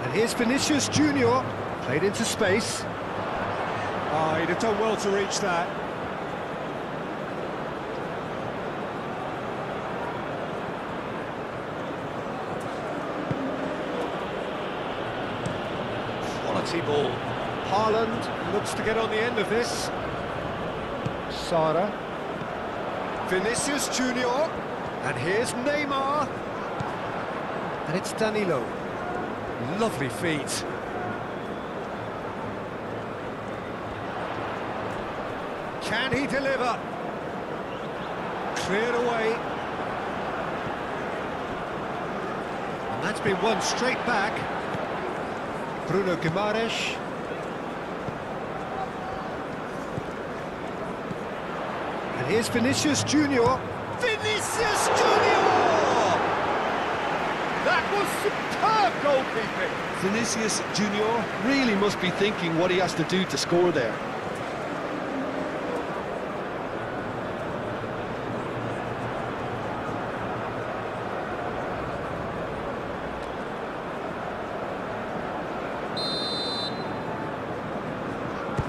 And here's Vinicius Junior, played into space. Oh, he'd have done well to reach that. Quality ball. Haaland looks to get on the end of this. Sara. Vinicius Junior. And here's Neymar. And it's Danilo. Lovely feet. Can he deliver? Cleared away. And that's been won straight back. Bruno Guimaraes. And here's Vinicius Junior. Vinicius Junior! That was superb goalkeeping. Vinicius Junior really must be thinking what he has to do to score there.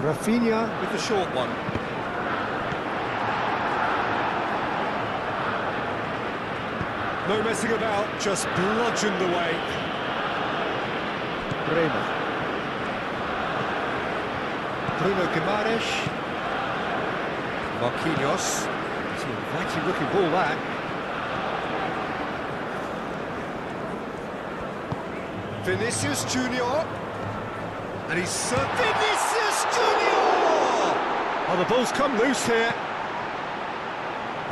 Rafinha with the short one. No messing about, just bludgeoned away. Bremer. Bruno Guimaraes. Marquinhos. It's an inviting looking ball, that. Vinicius Junior. And he's Vinicius Junior! Oh, the ball's come loose here.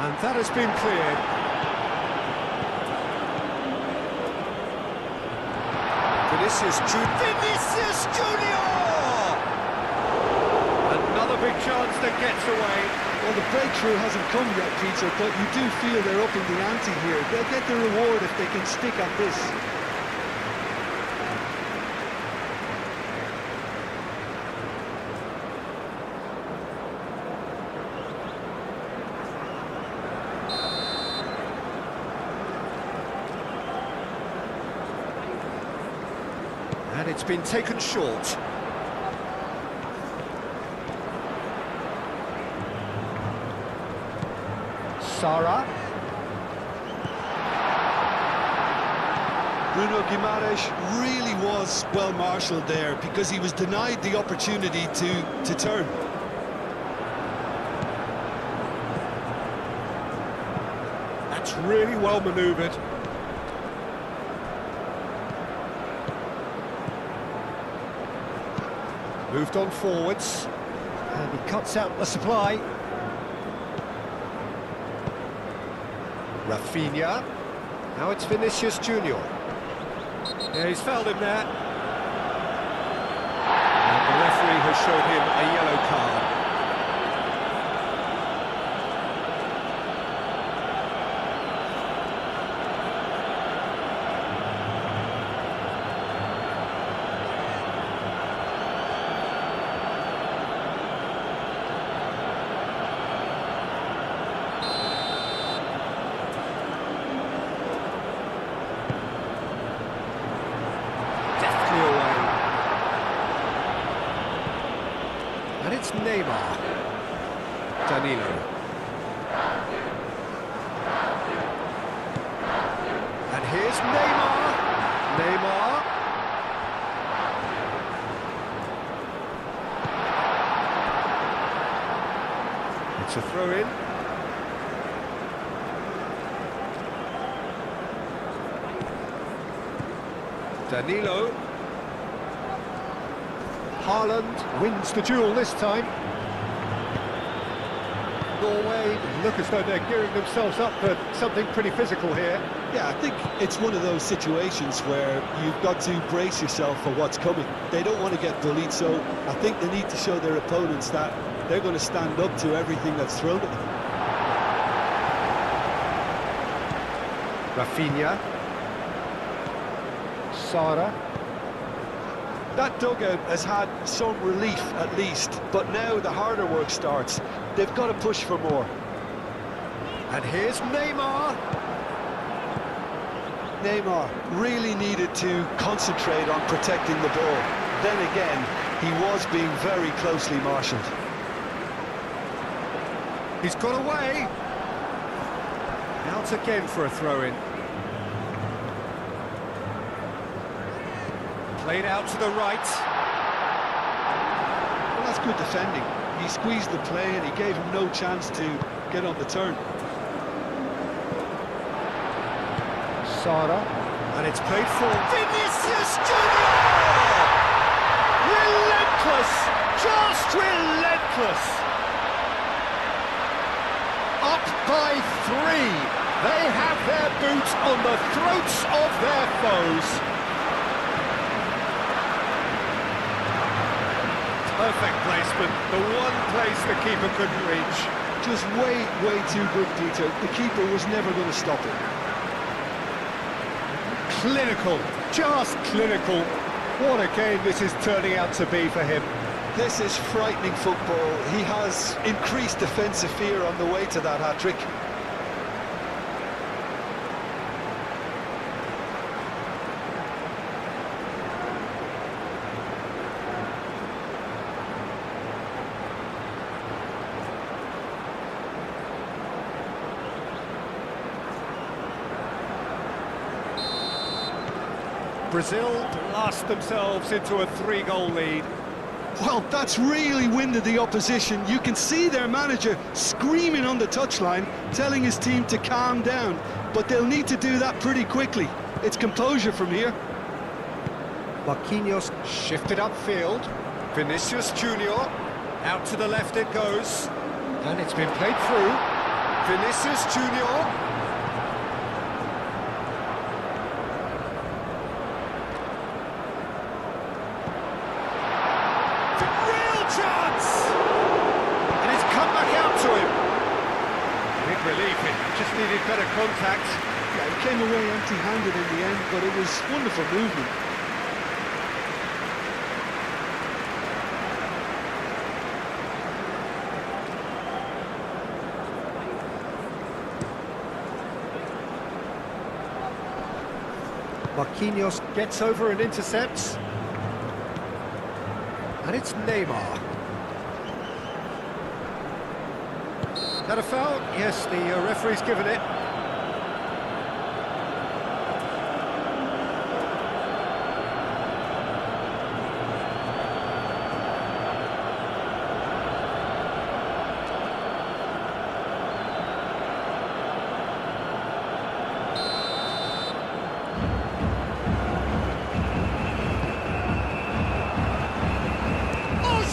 And that has been cleared. Vinicius Junior! Another big chance that gets away. Well, the breakthrough hasn't come yet, Peter, but you do feel they're upping the ante here. They'll get the reward if they can stick at this. And it's been taken short. Sara. Bruno Guimaraes really was well marshalled there because he was denied the opportunity to turn. That's really well manoeuvred. Moved on forwards. And he cuts out the supply. Rafinha. Now it's Vinicius Junior. Yeah, he's fouled him there. And the referee has shown him a yellow card. And it's Neymar. Danilo. And here's Neymar. Neymar. It's a throw-in. Danilo. Haaland wins the duel this time. Norway look as though they're gearing themselves up for something pretty physical here. Yeah, I think it's one of those situations where you've got to brace yourself for what's coming. They don't want to get bullied, so I think they need to show their opponents that they're going to stand up to everything that's thrown at them. Rafinha. Sara. That dugout has had some relief at least, but now the harder work starts. They've got to push for more. And here's Neymar. Neymar really needed to concentrate on protecting the ball. Then again, he was being very closely marshalled. He's got away. Out again for a throw-in. Played out to the right. Well, that's good defending. He squeezed the play and he gave him no chance to get on the turn. Sara. And it's played for Vinicius Junior! Relentless! Just relentless! Up by 3. They have their boot on the throats of their foes. Perfect placement, the one place the keeper couldn't reach. Just way too good, Peter. The keeper was never going to stop it. Clinical, just clinical. What a game this is turning out to be for him. This is frightening football. He has increased defensive fear on the way to that hat-trick. Brazil blast themselves into a 3-goal lead. Well, that's really winded the opposition. You can see their manager screaming on the touchline, telling his team to calm down. But they'll need to do that pretty quickly. It's composure from here. Marquinhos shifted upfield. Vinicius Junior. Out to the left it goes. And it's been played through. Vinicius Junior. Chance! And it's come back out to him. Big relief, it just needed better contact. Yeah, he came away empty-handed in the end, but it was wonderful movement. Marquinhos gets over and intercepts. And it's Neymar. Is that a foul? Yes, the referee's given it.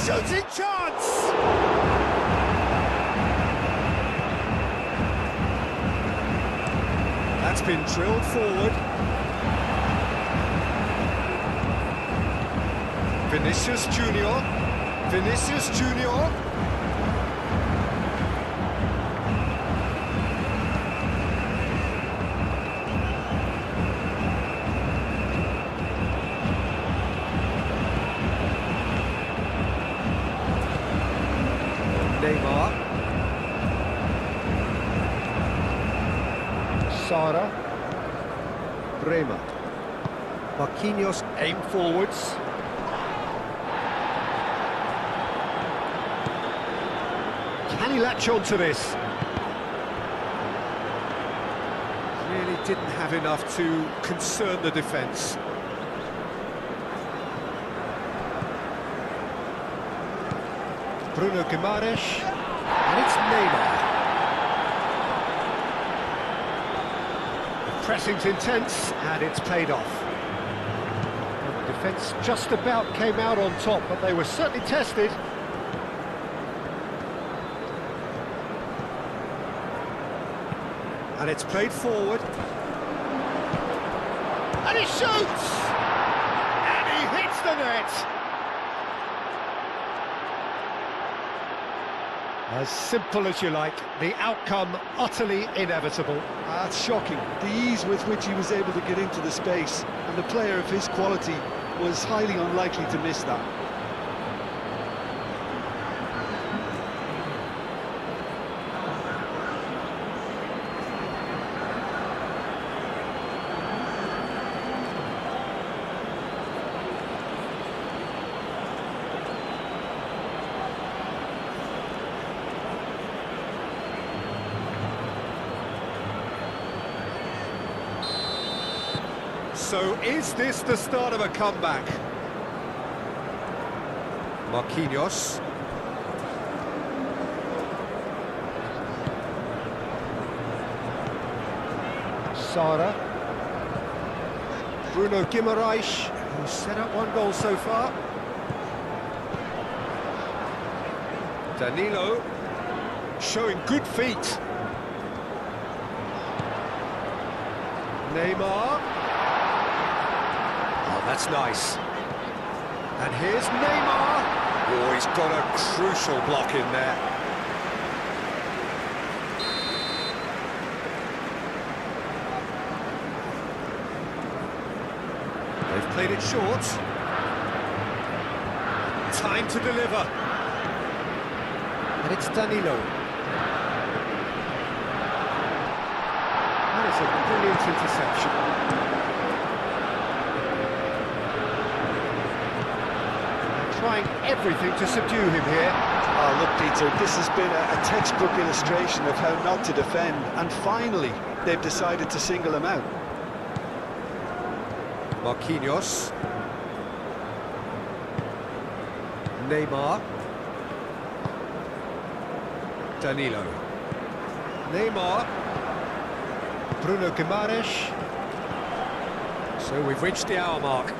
Shooting chance! That's been drilled forward. Vinicius Junior. Vinicius Junior. Neymar. Sara. Bremer. Marquinhos aim forwards. Can he latch on to this? Really didn't have enough to concern the defence. Bruno Guimaraes, and it's Neymar. The pressing's intense, and it's paid off. Well, the defence just about came out on top, but they were certainly tested. And it's played forward. And he shoots! And he hits the net! As simple as you like, the outcome utterly inevitable. That's shocking. The ease with which he was able to get into the space, and the player of his quality was highly unlikely to miss that. So is this the start of a comeback? Marquinhos. Sara. Bruno Guimaraes, who's set up one goal so far. Danilo, showing good feet. Neymar. Oh, that's nice. And here's Neymar. Oh, he's got a crucial block in there. They've played it short. Time to deliver. And it's Danilo. That is a brilliant interception. Trying everything to subdue him here. Oh, look, Peter, this has been a textbook illustration of how not to defend, and finally they've decided to single him out. Marquinhos. Neymar. Danilo. Neymar. Bruno Guimaraes. So we've reached the hour mark.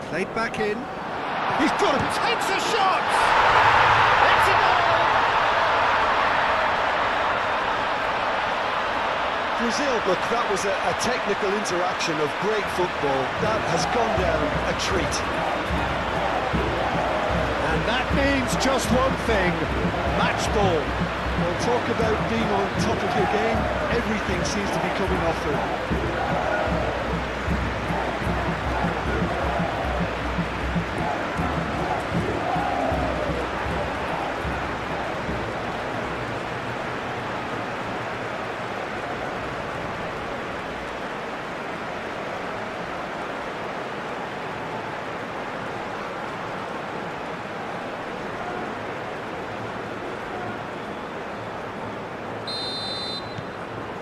Played back in. He's got him. Takes a shot! It's a goal! Brazil, look, that was a technical interaction of great football. That has gone down a treat. And that means just one thing, match ball. Well, talk about being on top of your game. Everything seems to be coming off for him.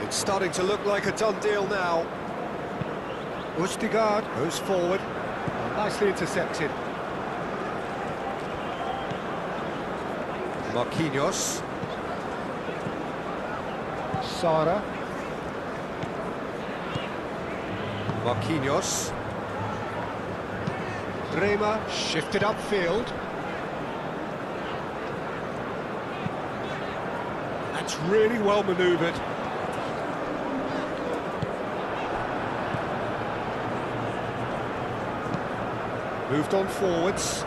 It's starting to look like a done deal now. Østigard goes forward. Nicely intercepted. Marquinhos. Sara. Marquinhos. Rema shifted upfield. That's really well manoeuvred. Moved on forwards.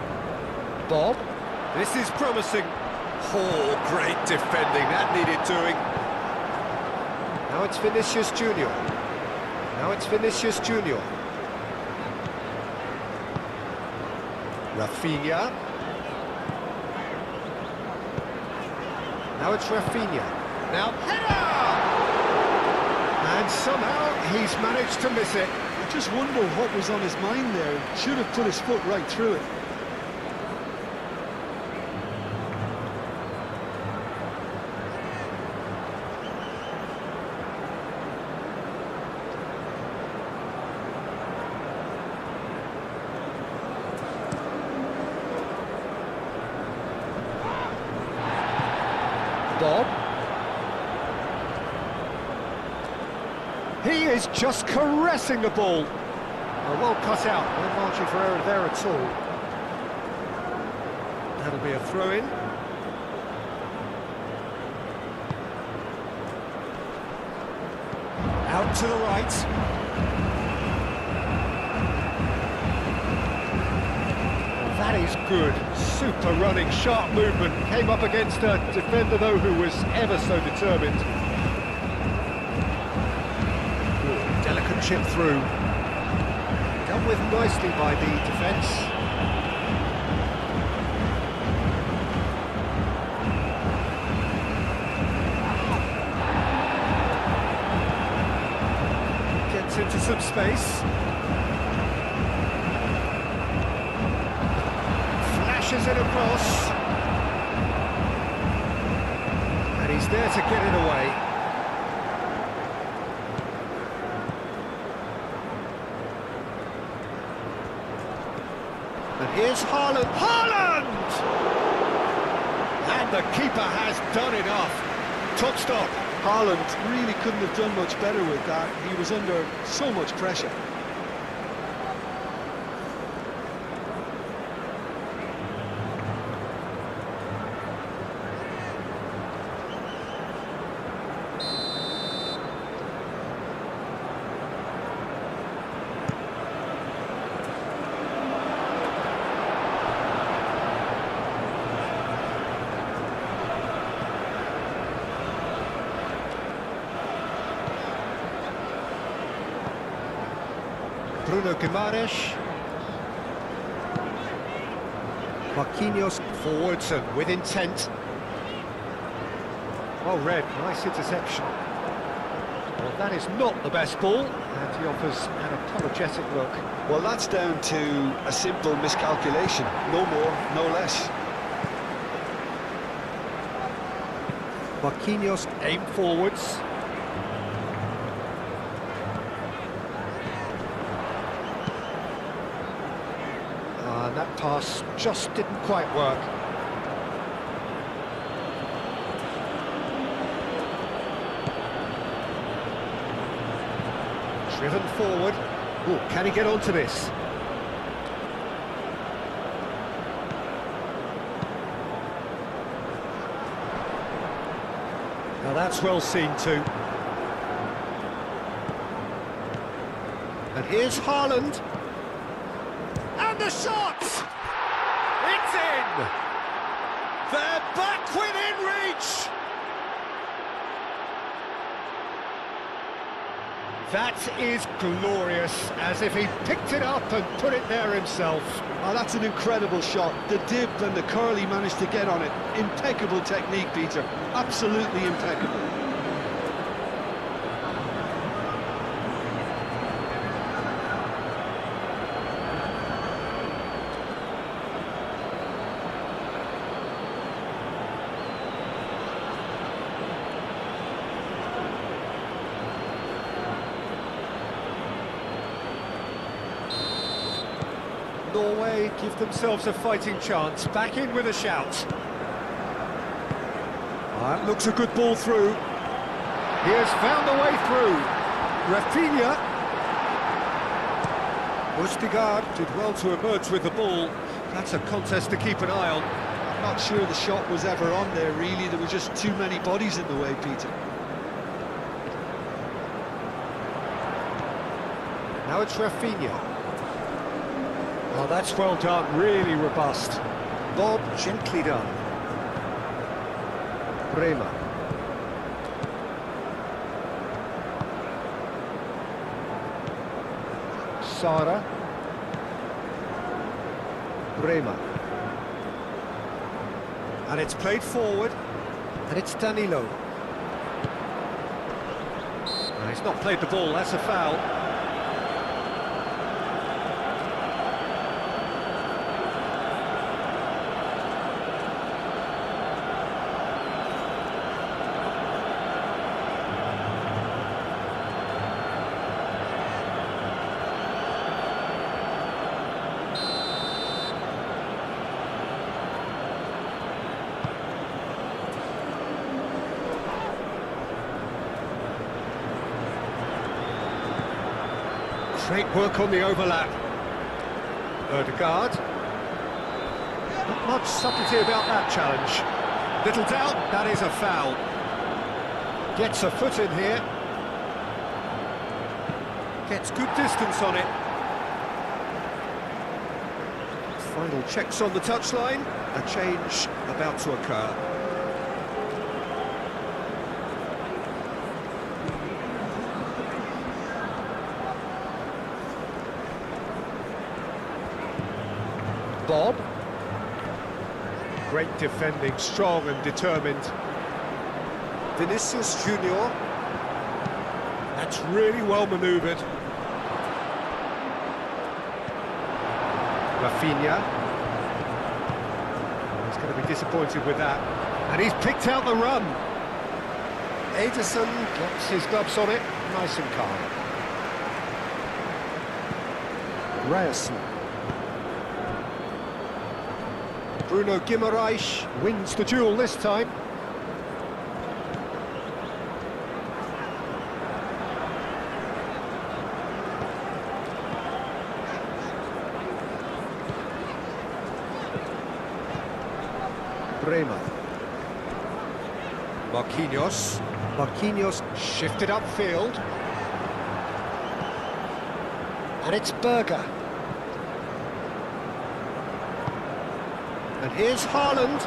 Bob. This is promising. Oh, great defending. That needed doing. Now it's Vinicius Junior. Now it's Vinicius Junior. Rafinha. Now it's Rafinha. Now header! And somehow he's managed to miss it. I just wonder what was on his mind there. Should have put his foot right through it. Bob. He is just caressing the ball. Well cut out, no margin for error there at all. That'll be a throw-in. Out to the right. That is good. Super running, sharp movement. Came up against a defender, though, who was ever so determined. Ooh, delicate chip through. Done with nicely by the defence. Gets into some space. Flashes it across. And he's there to get it away. And here's Haaland. Haaland! And the keeper has done enough. Top stop. Haaland really couldn't have done much better with that. He was under so much pressure. Bruno Guimaraes. Marquinhos forwards and with intent. Well read, nice interception. Well, that is not the best ball, and he offers an apologetic look. Well, that's down to a simple miscalculation. No more, no less. Marquinhos aim forwards. And that pass just didn't quite work. Driven forward. Oh, can he get onto this? Now that's well seen too. And here's Haaland. And the shot! It's in! They're back within reach! That is glorious, as if he picked it up and put it there himself. Oh, that's an incredible shot. The dip and the curl he managed to get on it. Impeccable technique, Peter. Absolutely impeccable. Norway give themselves a fighting chance. Back in with a shout. That looks a good ball through. He has found a way through. Rafinha. Bustigard did well to emerge with the ball. That's a contest to keep an eye on. I'm not sure the shot was ever on there, really. There were just too many bodies in the way, Peter. Now it's Rafinha. Oh, that's well done, really robust. Bob, gently done. Bremer. Sara. Bremer. And it's played forward, and it's Danilo. No, he's not played the ball, that's a foul. Great work on the overlap. Ødegaard. Not much subtlety about that challenge. Little doubt, that is a foul. Gets a foot in here. Gets good distance on it. Final checks on the touchline. A change about to occur. Bob. Great defending, strong and determined. Vinicius Junior. That's really well manoeuvred. Rafinha. He's going to be disappointed with that. And he's picked out the run. Ederson gets his gloves on it, nice and calm. Ryerson. Bruno Guimaraes wins the duel this time. Bremer. Marquinhos. Marquinhos shifted upfield. And it's Berger. And here's Haaland.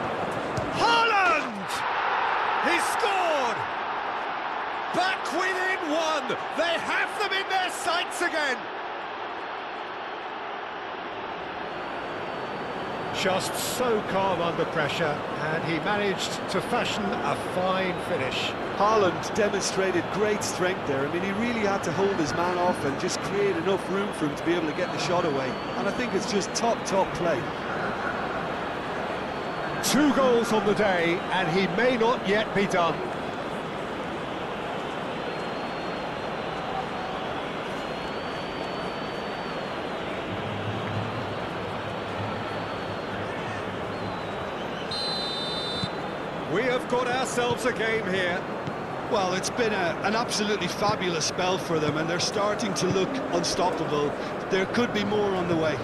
Haaland! He scored! Back within one! They have them in their sights again! Just so calm under pressure, and he managed to fashion a fine finish. Haaland demonstrated great strength there. I mean, he really had to hold his man off and just create enough room for him to be able to get the shot away. And I think it's just top play. 2 goals on the day, and he may not yet be done. We have got ourselves a game here. Well, it's been an absolutely fabulous spell for them, and they're starting to look unstoppable. There could be more on the way.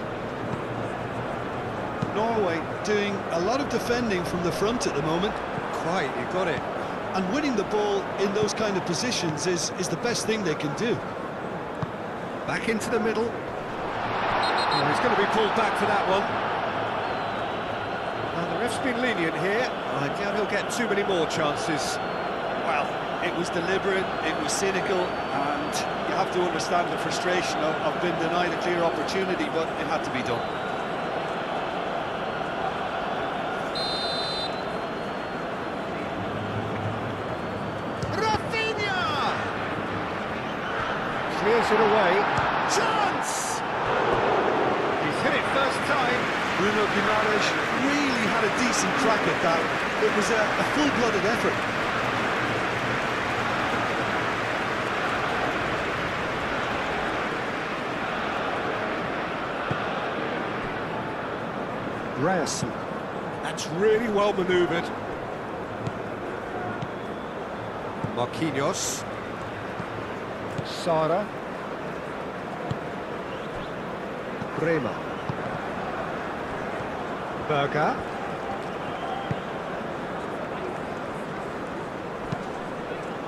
Norway doing a lot of defending from the front at the moment. Quite, you got it. And winning the ball in those kind of positions is the best thing they can do. Back into the middle. Oh, he's going to be pulled back for that one. And the ref's been lenient here. I doubt he'll get too many more chances. Well, it was deliberate, it was cynical, and you have to understand the frustration of being denied a clear opportunity, but it had to be done. Clears it away. Chance! He's hit it first time. Bruno Guimaraes really had a decent crack at that. It was a full-blooded effort. Ryerson. That's really well manoeuvred. Marquinhos. Sara. Bremer. Berger.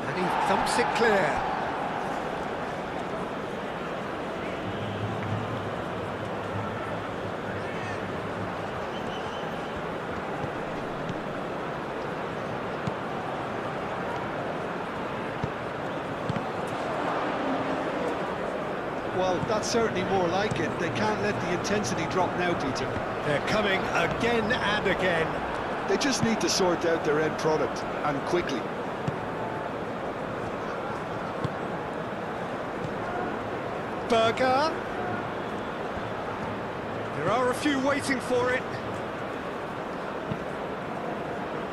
And he thumps it clear. Well, that's certainly more like it. They can't let the intensity drop now, Peter. They're coming again and again. They just need to sort out their end product, and quickly. Berger. There are a few waiting for it.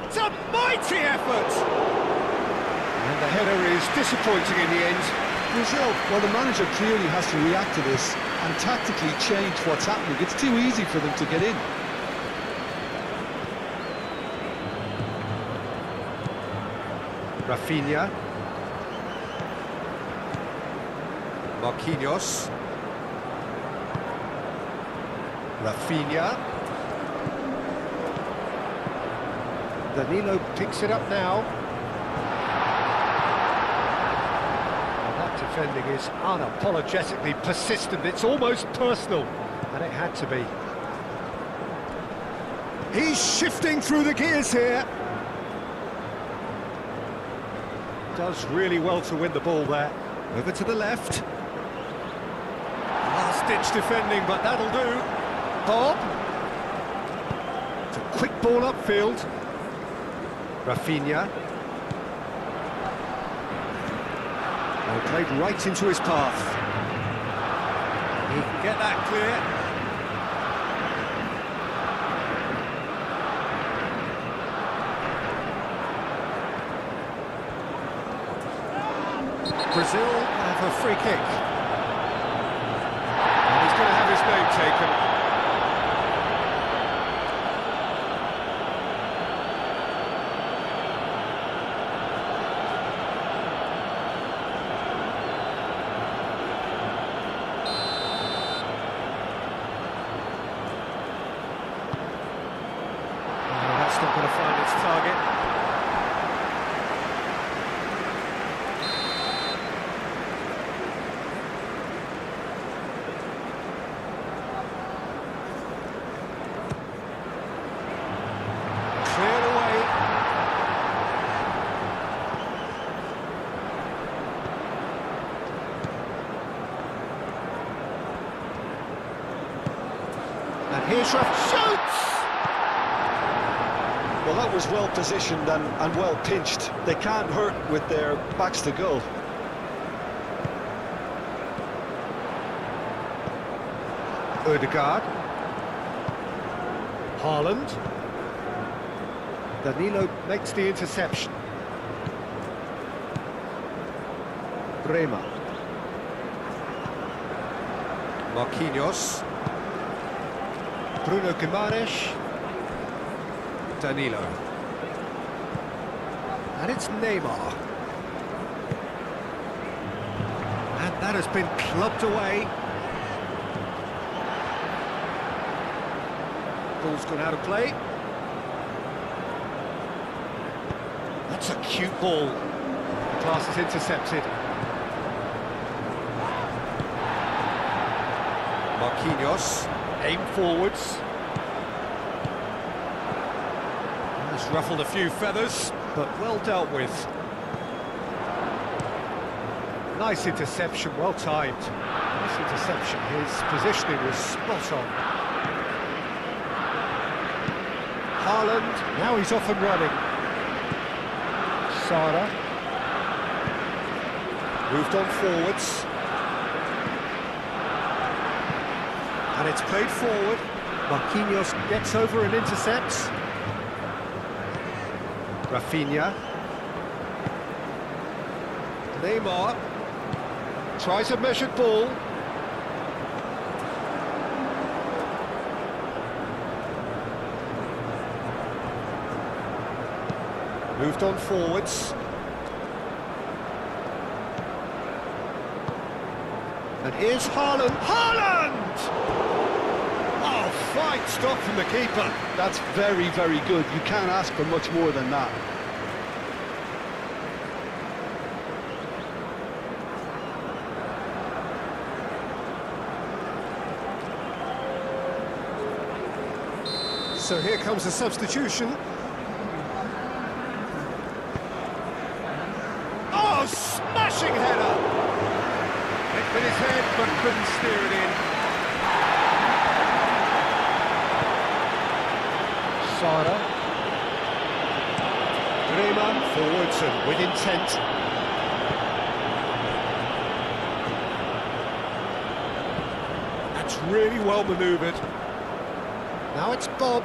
It's a mighty effort! And the header is disappointing in the end. Brazil, well, the manager clearly has to react to this and tactically change what's happening. It's too easy for them to get in. Rafinha. Marquinhos. Rafinha. Danilo picks it up now. And that defending is unapologetically persistent. It's almost personal, and it had to be. He's shifting through the gears here. Does really well to win the ball there. Over to the left. Last-ditch defending, but that'll do. Bob. It's a quick ball upfield. Rafinha. Oh, played right into his path. He can get that clear. Brazil have a free kick. And he's going to have his name taken. Oh, that's not going to find its target. And here's shoots! Well, that was well positioned and well pinched. They can't hurt with their backs to goal. Ødegaard. Haaland. Danilo makes the interception. Bremer. Marquinhos. Bruno Guimaraes. Danilo. And it's Neymar. And that has been clubbed away. Ball's gone out of play. That's a cute ball. The pass is intercepted. Marquinhos, aim forwards. Has ruffled a few feathers, but well dealt with. Nice interception, well timed. Nice interception, his positioning was spot on. Haaland, now he's off and running. Sara. Moved on forwards. And it's played forward. Marquinhos gets over and intercepts. Rafinha. Neymar. Tries a measured ball. Moved on forwards. And here's Haaland. Haaland! Oh, fine stop from the keeper. That's very, very good. You can't ask for much more than that. So here comes a substitution. Oh, smashing header! Hit with his head, but couldn't steer it in. Sara. Bremer forwards and with intent. That's really well manoeuvred. Now it's Bob.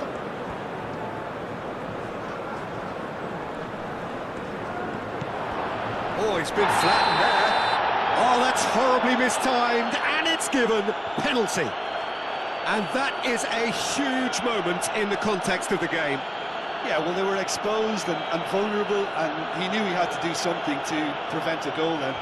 Oh, he's been flattened there. Oh, that's horribly mistimed, and it's given penalty. And that is a huge moment in the context of the game. Yeah, well, they were exposed and vulnerable, and he knew he had to do something to prevent a goal then.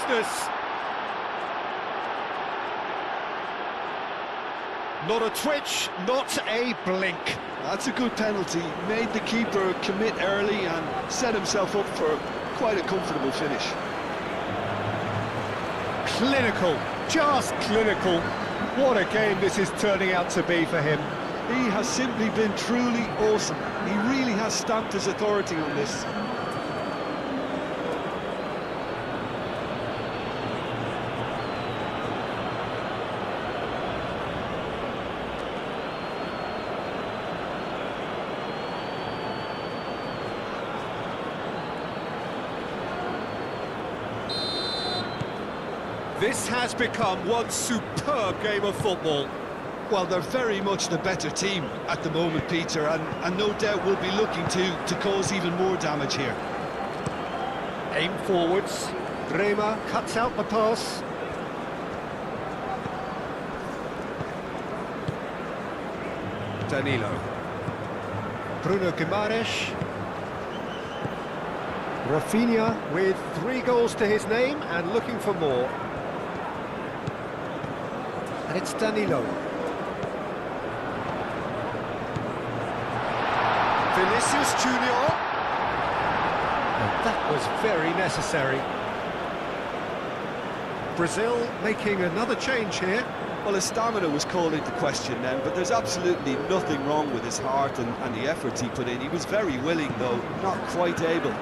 business. Not a twitch, not a blink. That's a good penalty. Made the keeper commit early and set himself up for quite a comfortable finish. Clinical, just clinical. What a game this is turning out to be for him. He has simply been truly awesome. He really has stamped his authority on this. This has become one superb game of football. Well, they're very much the better team at the moment, Peter, and no doubt will be looking to cause even more damage here. Aim forwards. Bremer cuts out the pass. Danilo. Bruno Guimaraes. Rafinha with 3 goals to his name and looking for more. And it's Danilo. Vinicius Junior. And that was very necessary. Brazil making another change here. Well, his stamina was called into question then, but there's absolutely nothing wrong with his heart and the efforts he put in. He was very willing, though, not quite able.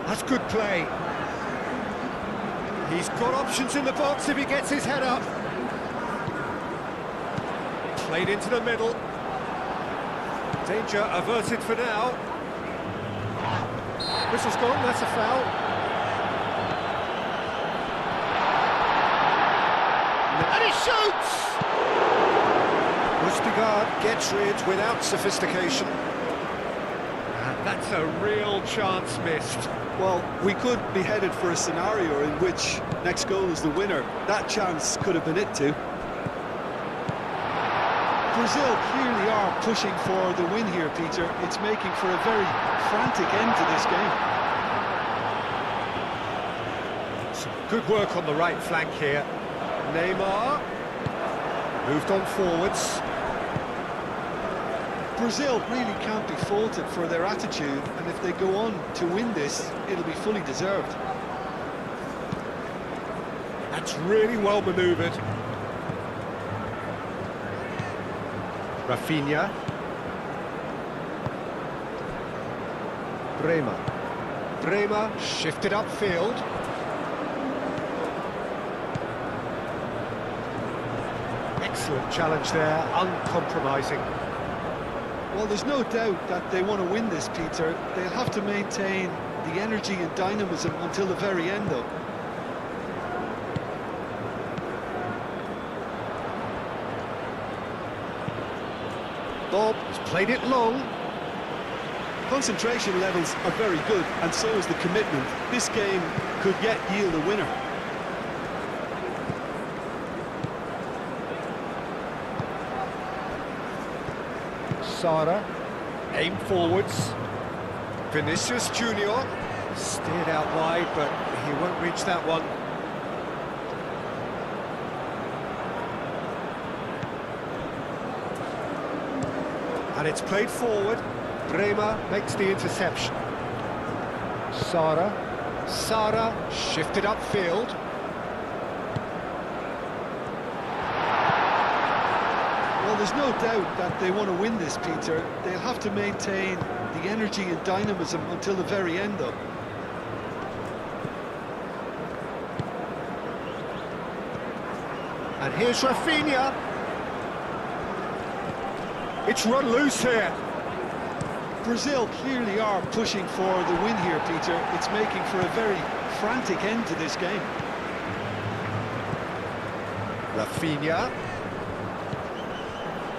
That's good play. He's got options in the box if he gets his head up. Played into the middle. Danger averted for now. Whistle's gone, that's a foul. And he shoots! Rustigard gets rid without sophistication. And that's a real chance missed. Well, we could be headed for a scenario in which next goal is the winner. That chance could have been it too. Brazil clearly are pushing for the win here, Peter. It's making for a very frantic end to this game. Some good work on the right flank here. Neymar moved on forwards. Brazil really can't be faulted for their attitude, and if they go on to win this, it'll be fully deserved. That's really well manoeuvred. Rafinha. Bremer shifted upfield. Excellent challenge there, uncompromising. Well, there's no doubt that they want to win this, Peter. They'll have to maintain the energy and dynamism until the very end, though. Bob has played it long. Concentration levels are very good, and so is the commitment. This game could yet yield a winner. Sara, aim forwards. Vinicius Junior steered out wide, but he won't reach that one. And it's played forward. Bremer makes the interception. Sara shifted upfield. Well, there's no doubt that they want to win this, Peter. They'll have to maintain the energy and dynamism until the very end, though. And here's Rafinha. It's run loose here. Brazil clearly are pushing for the win here, Peter. It's making for a very frantic end to this game. Rafinha.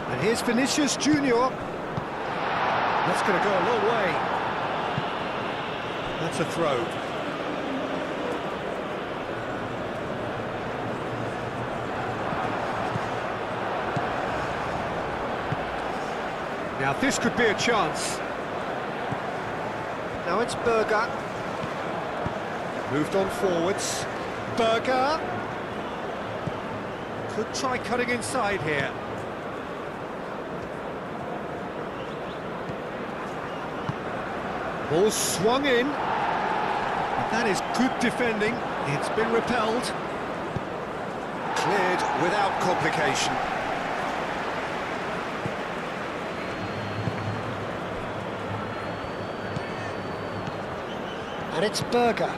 And here's Vinicius Junior. That's going to go a long way. That's a throw. Now this could be a chance. Now it's Berger. Moved on forwards. Berger. Could try cutting inside here. Ball swung in. But that is good defending. It's been repelled. Cleared without complication. And it's Berger.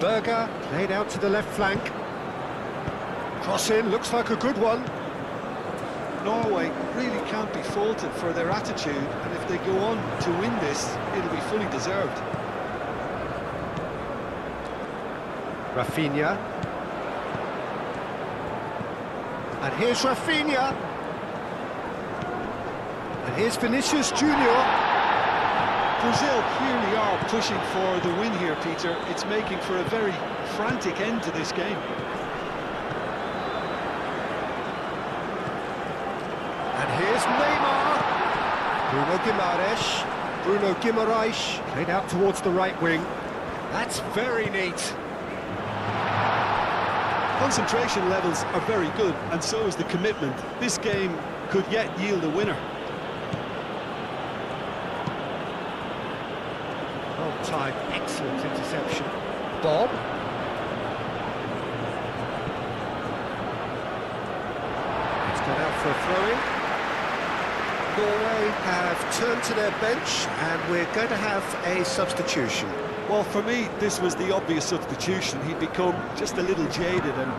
Berger played out to the left flank. Cross in, looks like a good one. Norway really can't be faulted for their attitude, and if they go on to win this, it'll be fully deserved. Rafinha. And here's Rafinha. And here's Vinicius Junior. Brazil clearly are pushing for the win here, Peter. It's making for a very frantic end to this game. And here's Neymar. Bruno Guimaraes played out towards the right wing. That's very neat. Concentration levels are very good, and so is the commitment. This game could yet yield a winner. Well-timed, excellent interception. Bob. It's gone out for a throw-in. Norway have turned to their bench, and we're going to have a substitution. Well, for me, this was the obvious substitution. He'd become just a little jaded, and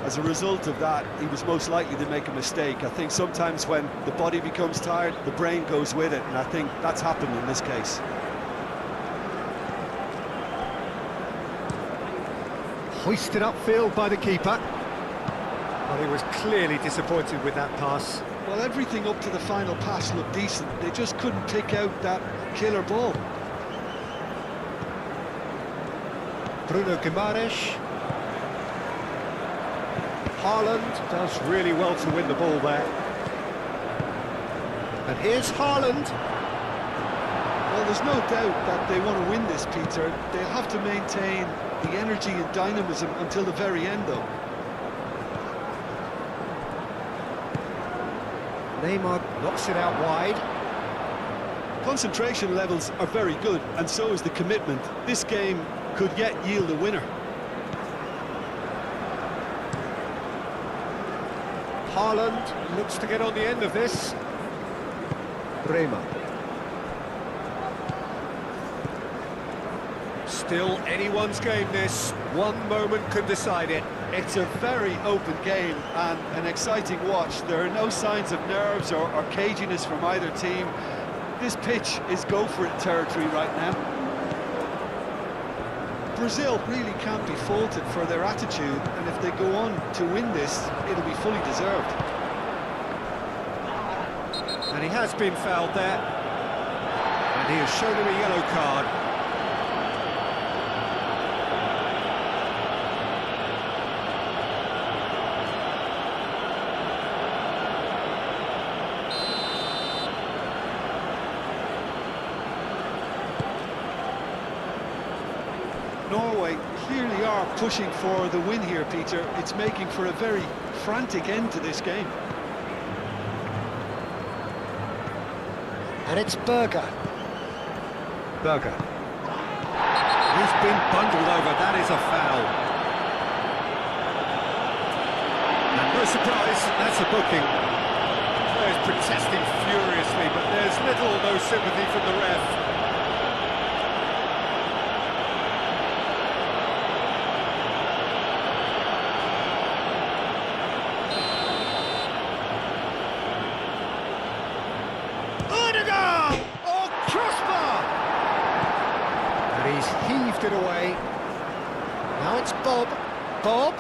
as a result of that, he was most likely to make a mistake. I think sometimes when the body becomes tired, the brain goes with it, and I think that's happened in this case. Hoisted upfield by the keeper. Well, he was clearly disappointed with that pass. Well, everything up to the final pass looked decent. They just couldn't pick out that killer ball. Bruno Guimaraes. Haaland does really well to win the ball there. And here's Haaland. Well, there's no doubt that they want to win this, Peter. They'll have to maintain the energy and dynamism until the very end, though. Neymar knocks it out wide. Concentration levels are very good, and so is the commitment. This game could yet yield a winner. Haaland looks to get on the end of this. Bremer. Still anyone's game, this. One moment can decide it. It's a very open game and an exciting watch. There are no signs of nerves or caginess from either team. This pitch is go-for-it territory right now. Brazil really can't be faulted for their attitude, and if they go on to win this, it'll be fully deserved. And he has been fouled there. And he has shown him a yellow card. Norway clearly are pushing for the win here, Peter. It's making for a very frantic end to this game. And it's Berger. Berger. He's been bundled over, that is a foul. And no surprise, that's a booking. The players protesting furiously, but there's little or no sympathy from the ref. He's heaved it away. Now it's Bob. Bob.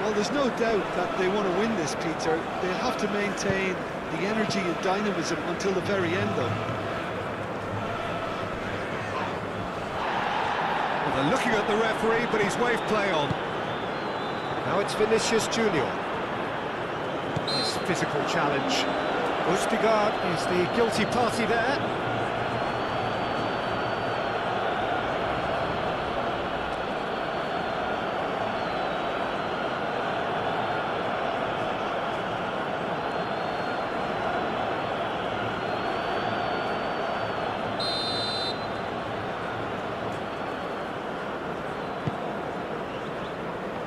Well, there's no doubt that they want to win this, Peter. They'll have to maintain the energy and dynamism until the very end, though. Well, they're looking at the referee, but he's waved play on. Now it's Vinicius Junior. Nice physical challenge. Østigard is the guilty party there.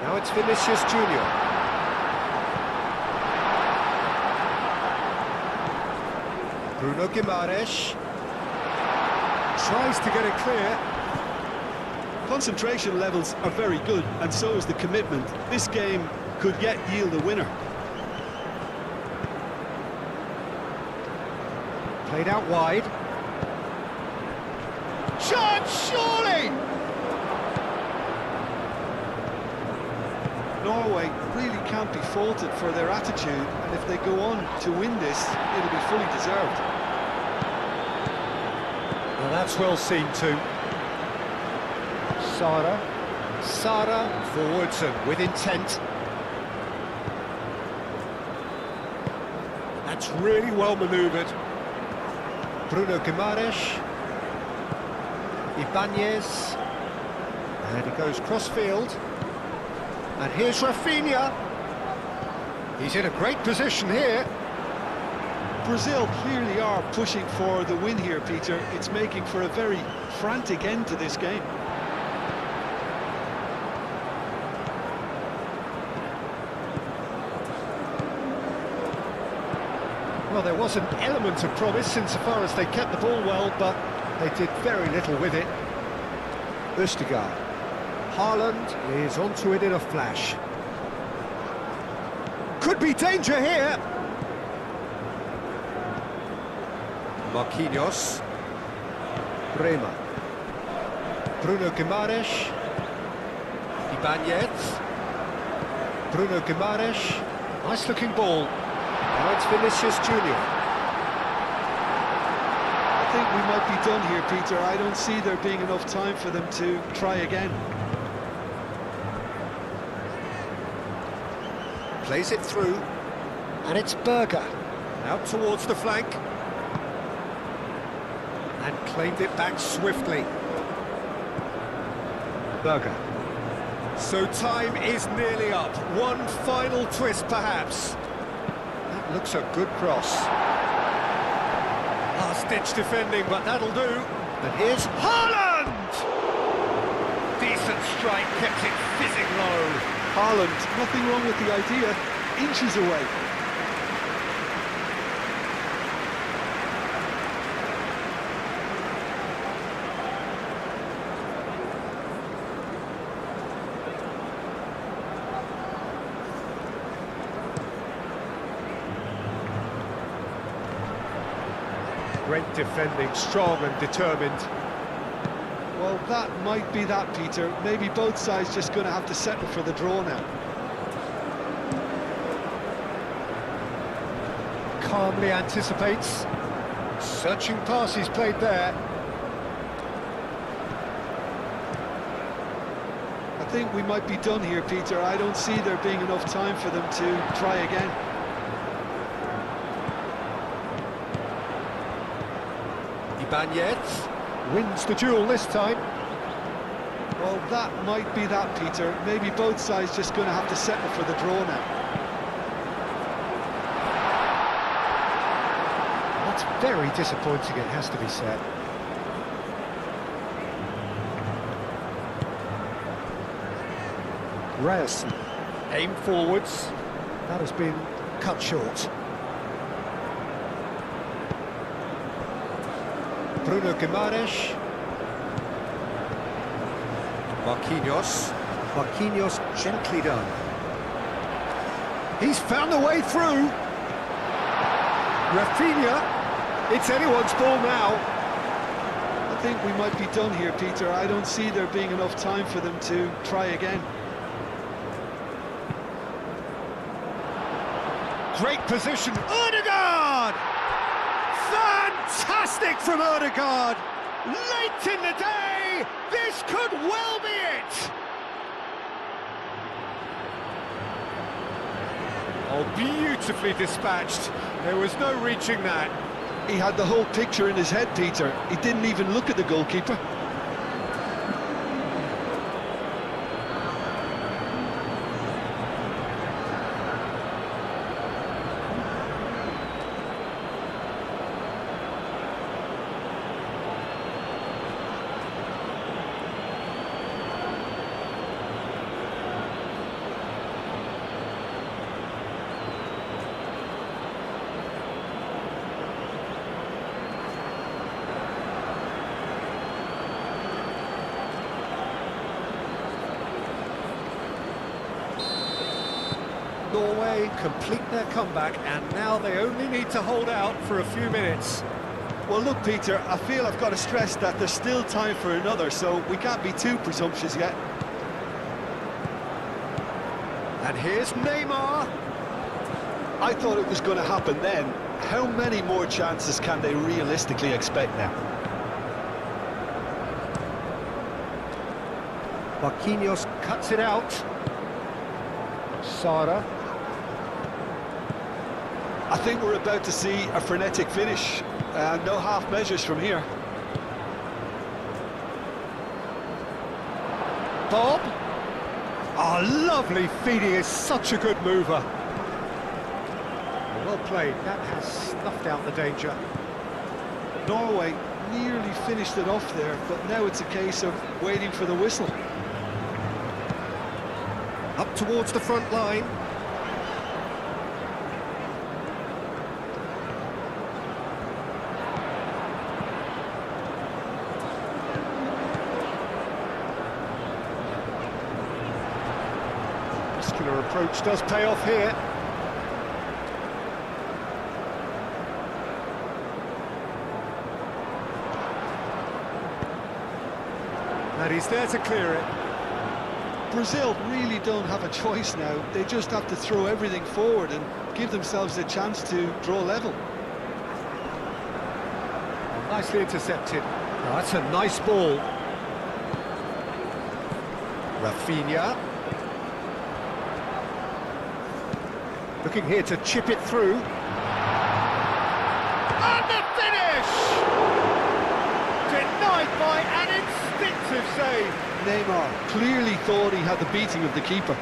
Now it's Vinicius Junior. Bruno Guimaraes tries to get it clear. Concentration levels are very good, and so is the commitment. This game could yet yield a winner. Played out wide. Chance, surely! Norway really can't be faulted for their attitude, and if they go on to win this, it'll be fully deserved. Well, that's well seen too. Sara forwards and with intent. That's really well manoeuvred. Bruno Guimaraes. Ibanez. And he goes cross-field. And here's Rafinha. He's in a great position here. Brazil clearly are pushing for the win here, Peter. It's making for a very frantic end to this game. Well, there was an element of promise insofar as they kept the ball well, but they did very little with it. Østigard. Haaland is onto it in a flash. Could be danger here. Marquinhos. Bremer. Bruno Guimaraes. Ibanez. Bruno Guimaraes. Nice looking ball. Now it's Vinicius Junior. I think we might be done here, Peter. I don't see there being enough time for them to try again. Plays it through, and it's Berger. Out towards the flank. And claimed it back swiftly. Berger. So time is nearly up. One final twist, perhaps. That looks a good cross. Last-ditch defending, but that'll do. And here's Haaland! Decent strike, kept it fizzing low. Haaland, nothing wrong with the idea, inches away. Great defending, strong and determined. Well, that might be that, Peter. Maybe both sides just going to have to settle for the draw now. Calmly anticipates. Searching pass he's played there. I think we might be done here, Peter. I don't see there being enough time for them to try again. Ibanez wins the duel this time. Well, that might be that, Peter. Maybe both sides just going to have to settle for the draw now. That's very disappointing, it has to be said. Ryerson, aim forwards. That has been cut short. Bruno Guimaraes. Marquinhos gently done. He's found the way through. Rafinha, it's anyone's ball now. I think we might be done here, Peter. I don't see there being enough time for them to try again. Great position, Ødegaard! Fantastic from Ødegaard! Late in the day, this could well be it! Oh, beautifully dispatched. There was no reaching that. He had the whole picture in his head, Peter. He didn't even look at the goalkeeper. Norway complete their comeback, and now they only need to hold out for a few minutes. Well, look, Peter, I feel I've got to stress that there's still time for another, so we can't be too presumptuous yet. And here's Neymar. I thought it was going to happen then. How many more chances can they realistically expect now? Marquinhos cuts it out. Sara. I think we're about to see a frenetic finish. No half measures from here. Bob. Oh, lovely feeding, is such a good mover. Well played, that has snuffed out the danger. Norway nearly finished it off there, but now it's a case of waiting for the whistle. Up towards the front line. Muscular approach does pay off here. And he's there to clear it. Brazil really don't have a choice now. They just have to throw everything forward and give themselves a chance to draw level. Nicely intercepted. Oh, that's a nice ball. Rafinha. Looking here to chip it through. And the finish! Denied by an instinctive save. Neymar clearly thought he had the beating of the keeper.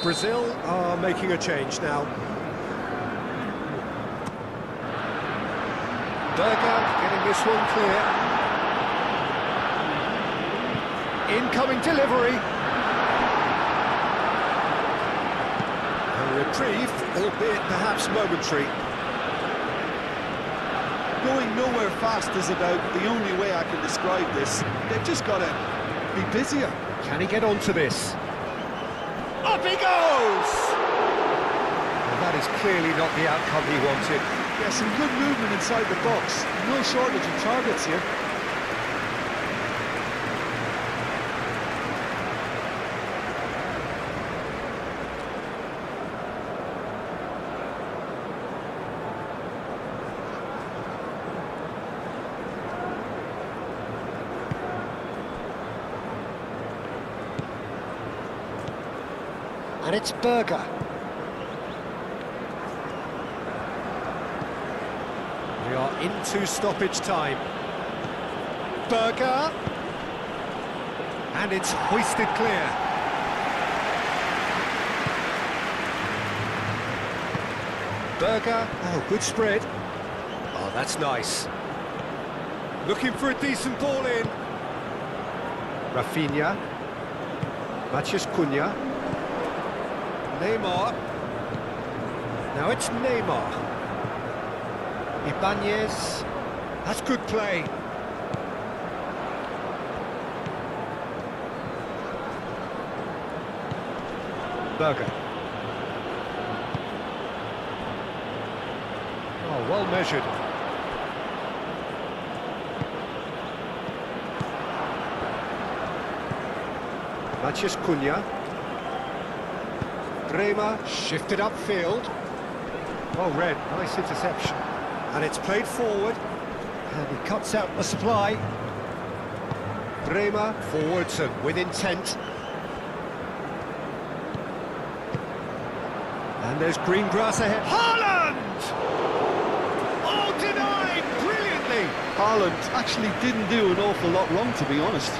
Brazil are making a change now. Berger getting this one clear. Incoming delivery. A reprieve, albeit perhaps momentary. Going nowhere fast is about the only way I can describe this. They've just got to be busier. Can he get onto this? Up he goes! Well, that is clearly not the outcome he wanted. Yeah, some good movement inside the box. No shortage of targets here. And it's Berger. We are into stoppage time. Berger. And it's hoisted clear. Berger. Oh, good spread. Oh, that's nice. Looking for a decent ball in. Rafinha. Matheus Cunha. Neymar. Now it's Neymar. Ibanez. That's good play. Berger. Oh, well measured. Matheus Cunha. Bremer shifted upfield. Well read, nice interception. And it's played forward. And he cuts out the supply. Bremer forwards and with intent. And there's green grass ahead. Haaland! Oh, denied brilliantly! Haaland actually didn't do an awful lot wrong, to be honest.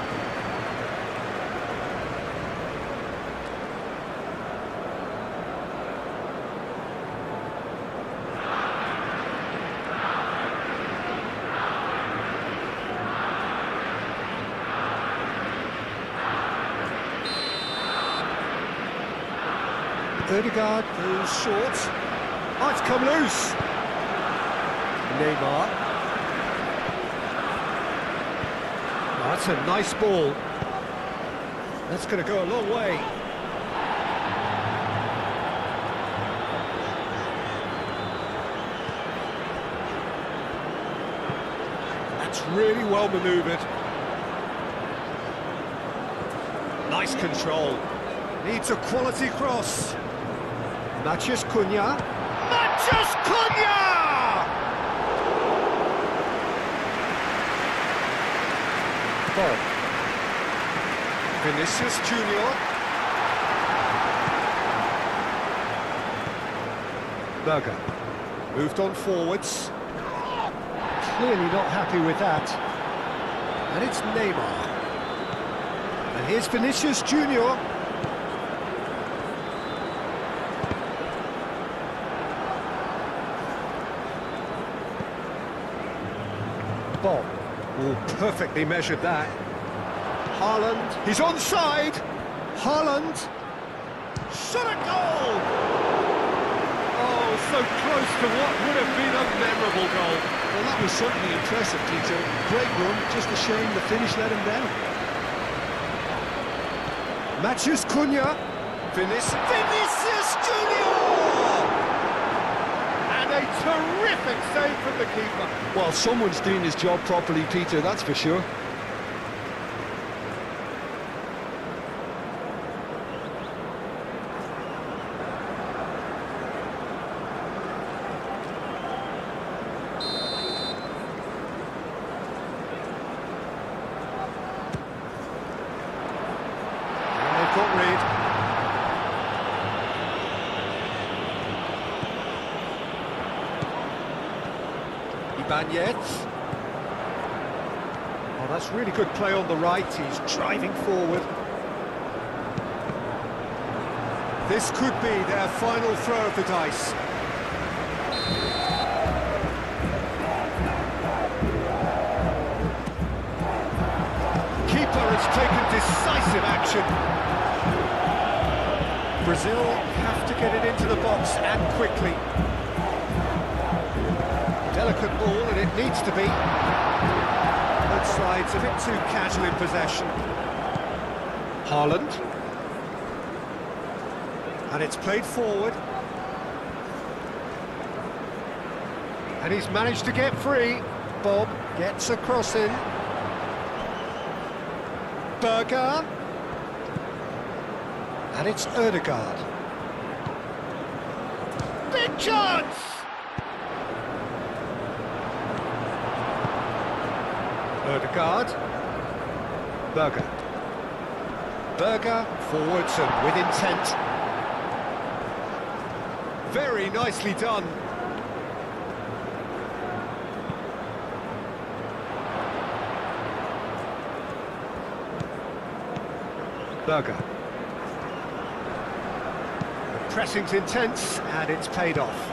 Ødegaard goes short. Oh, it's come loose. Neymar. Oh, that's a nice ball. That's going to go a long way. That's really well manoeuvred. Nice control. Needs a quality cross. Mathias Cunha. Mathias Cunha! Ball. Vinicius Junior. Berger. Moved on forwards. Clearly not happy with that. And it's Neymar. And here's Vinicius Junior. Bob. Oh, perfectly measured that. Haaland, he's onside. Haaland. Shot a goal! Oh, so close to what would have been a memorable goal. Well, that was certainly impressive, Peter. Great run, just a shame the finish let him down. Mathias Cunha. Vinicius Junior! And a terrific save from the keeper. Well, someone's doing his job properly, Peter, that's for sure. Got rid. Ibanez. Oh, that's really good play on the right. He's driving forward. This could be their final throw of the dice. Keeper has taken decisive action. Brazil have to get it into the box and quickly. Delicate ball, and it needs to be. Both sides a bit too casual in possession. Haaland. And it's played forward. And he's managed to get free. Bob gets a cross in. Berger. And it's Ødegaard. Big chance! Ødegaard. Berger. Berger forwards and with intent. Very nicely done. Berger. Pressing's intense, and it's paid off.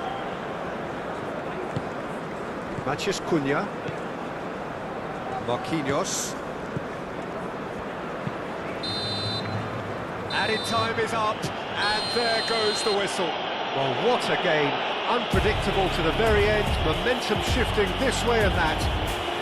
Mathias Cunha. Marquinhos. Added time is up, and there goes the whistle. Well, what a game. Unpredictable to the very end, momentum shifting this way and that.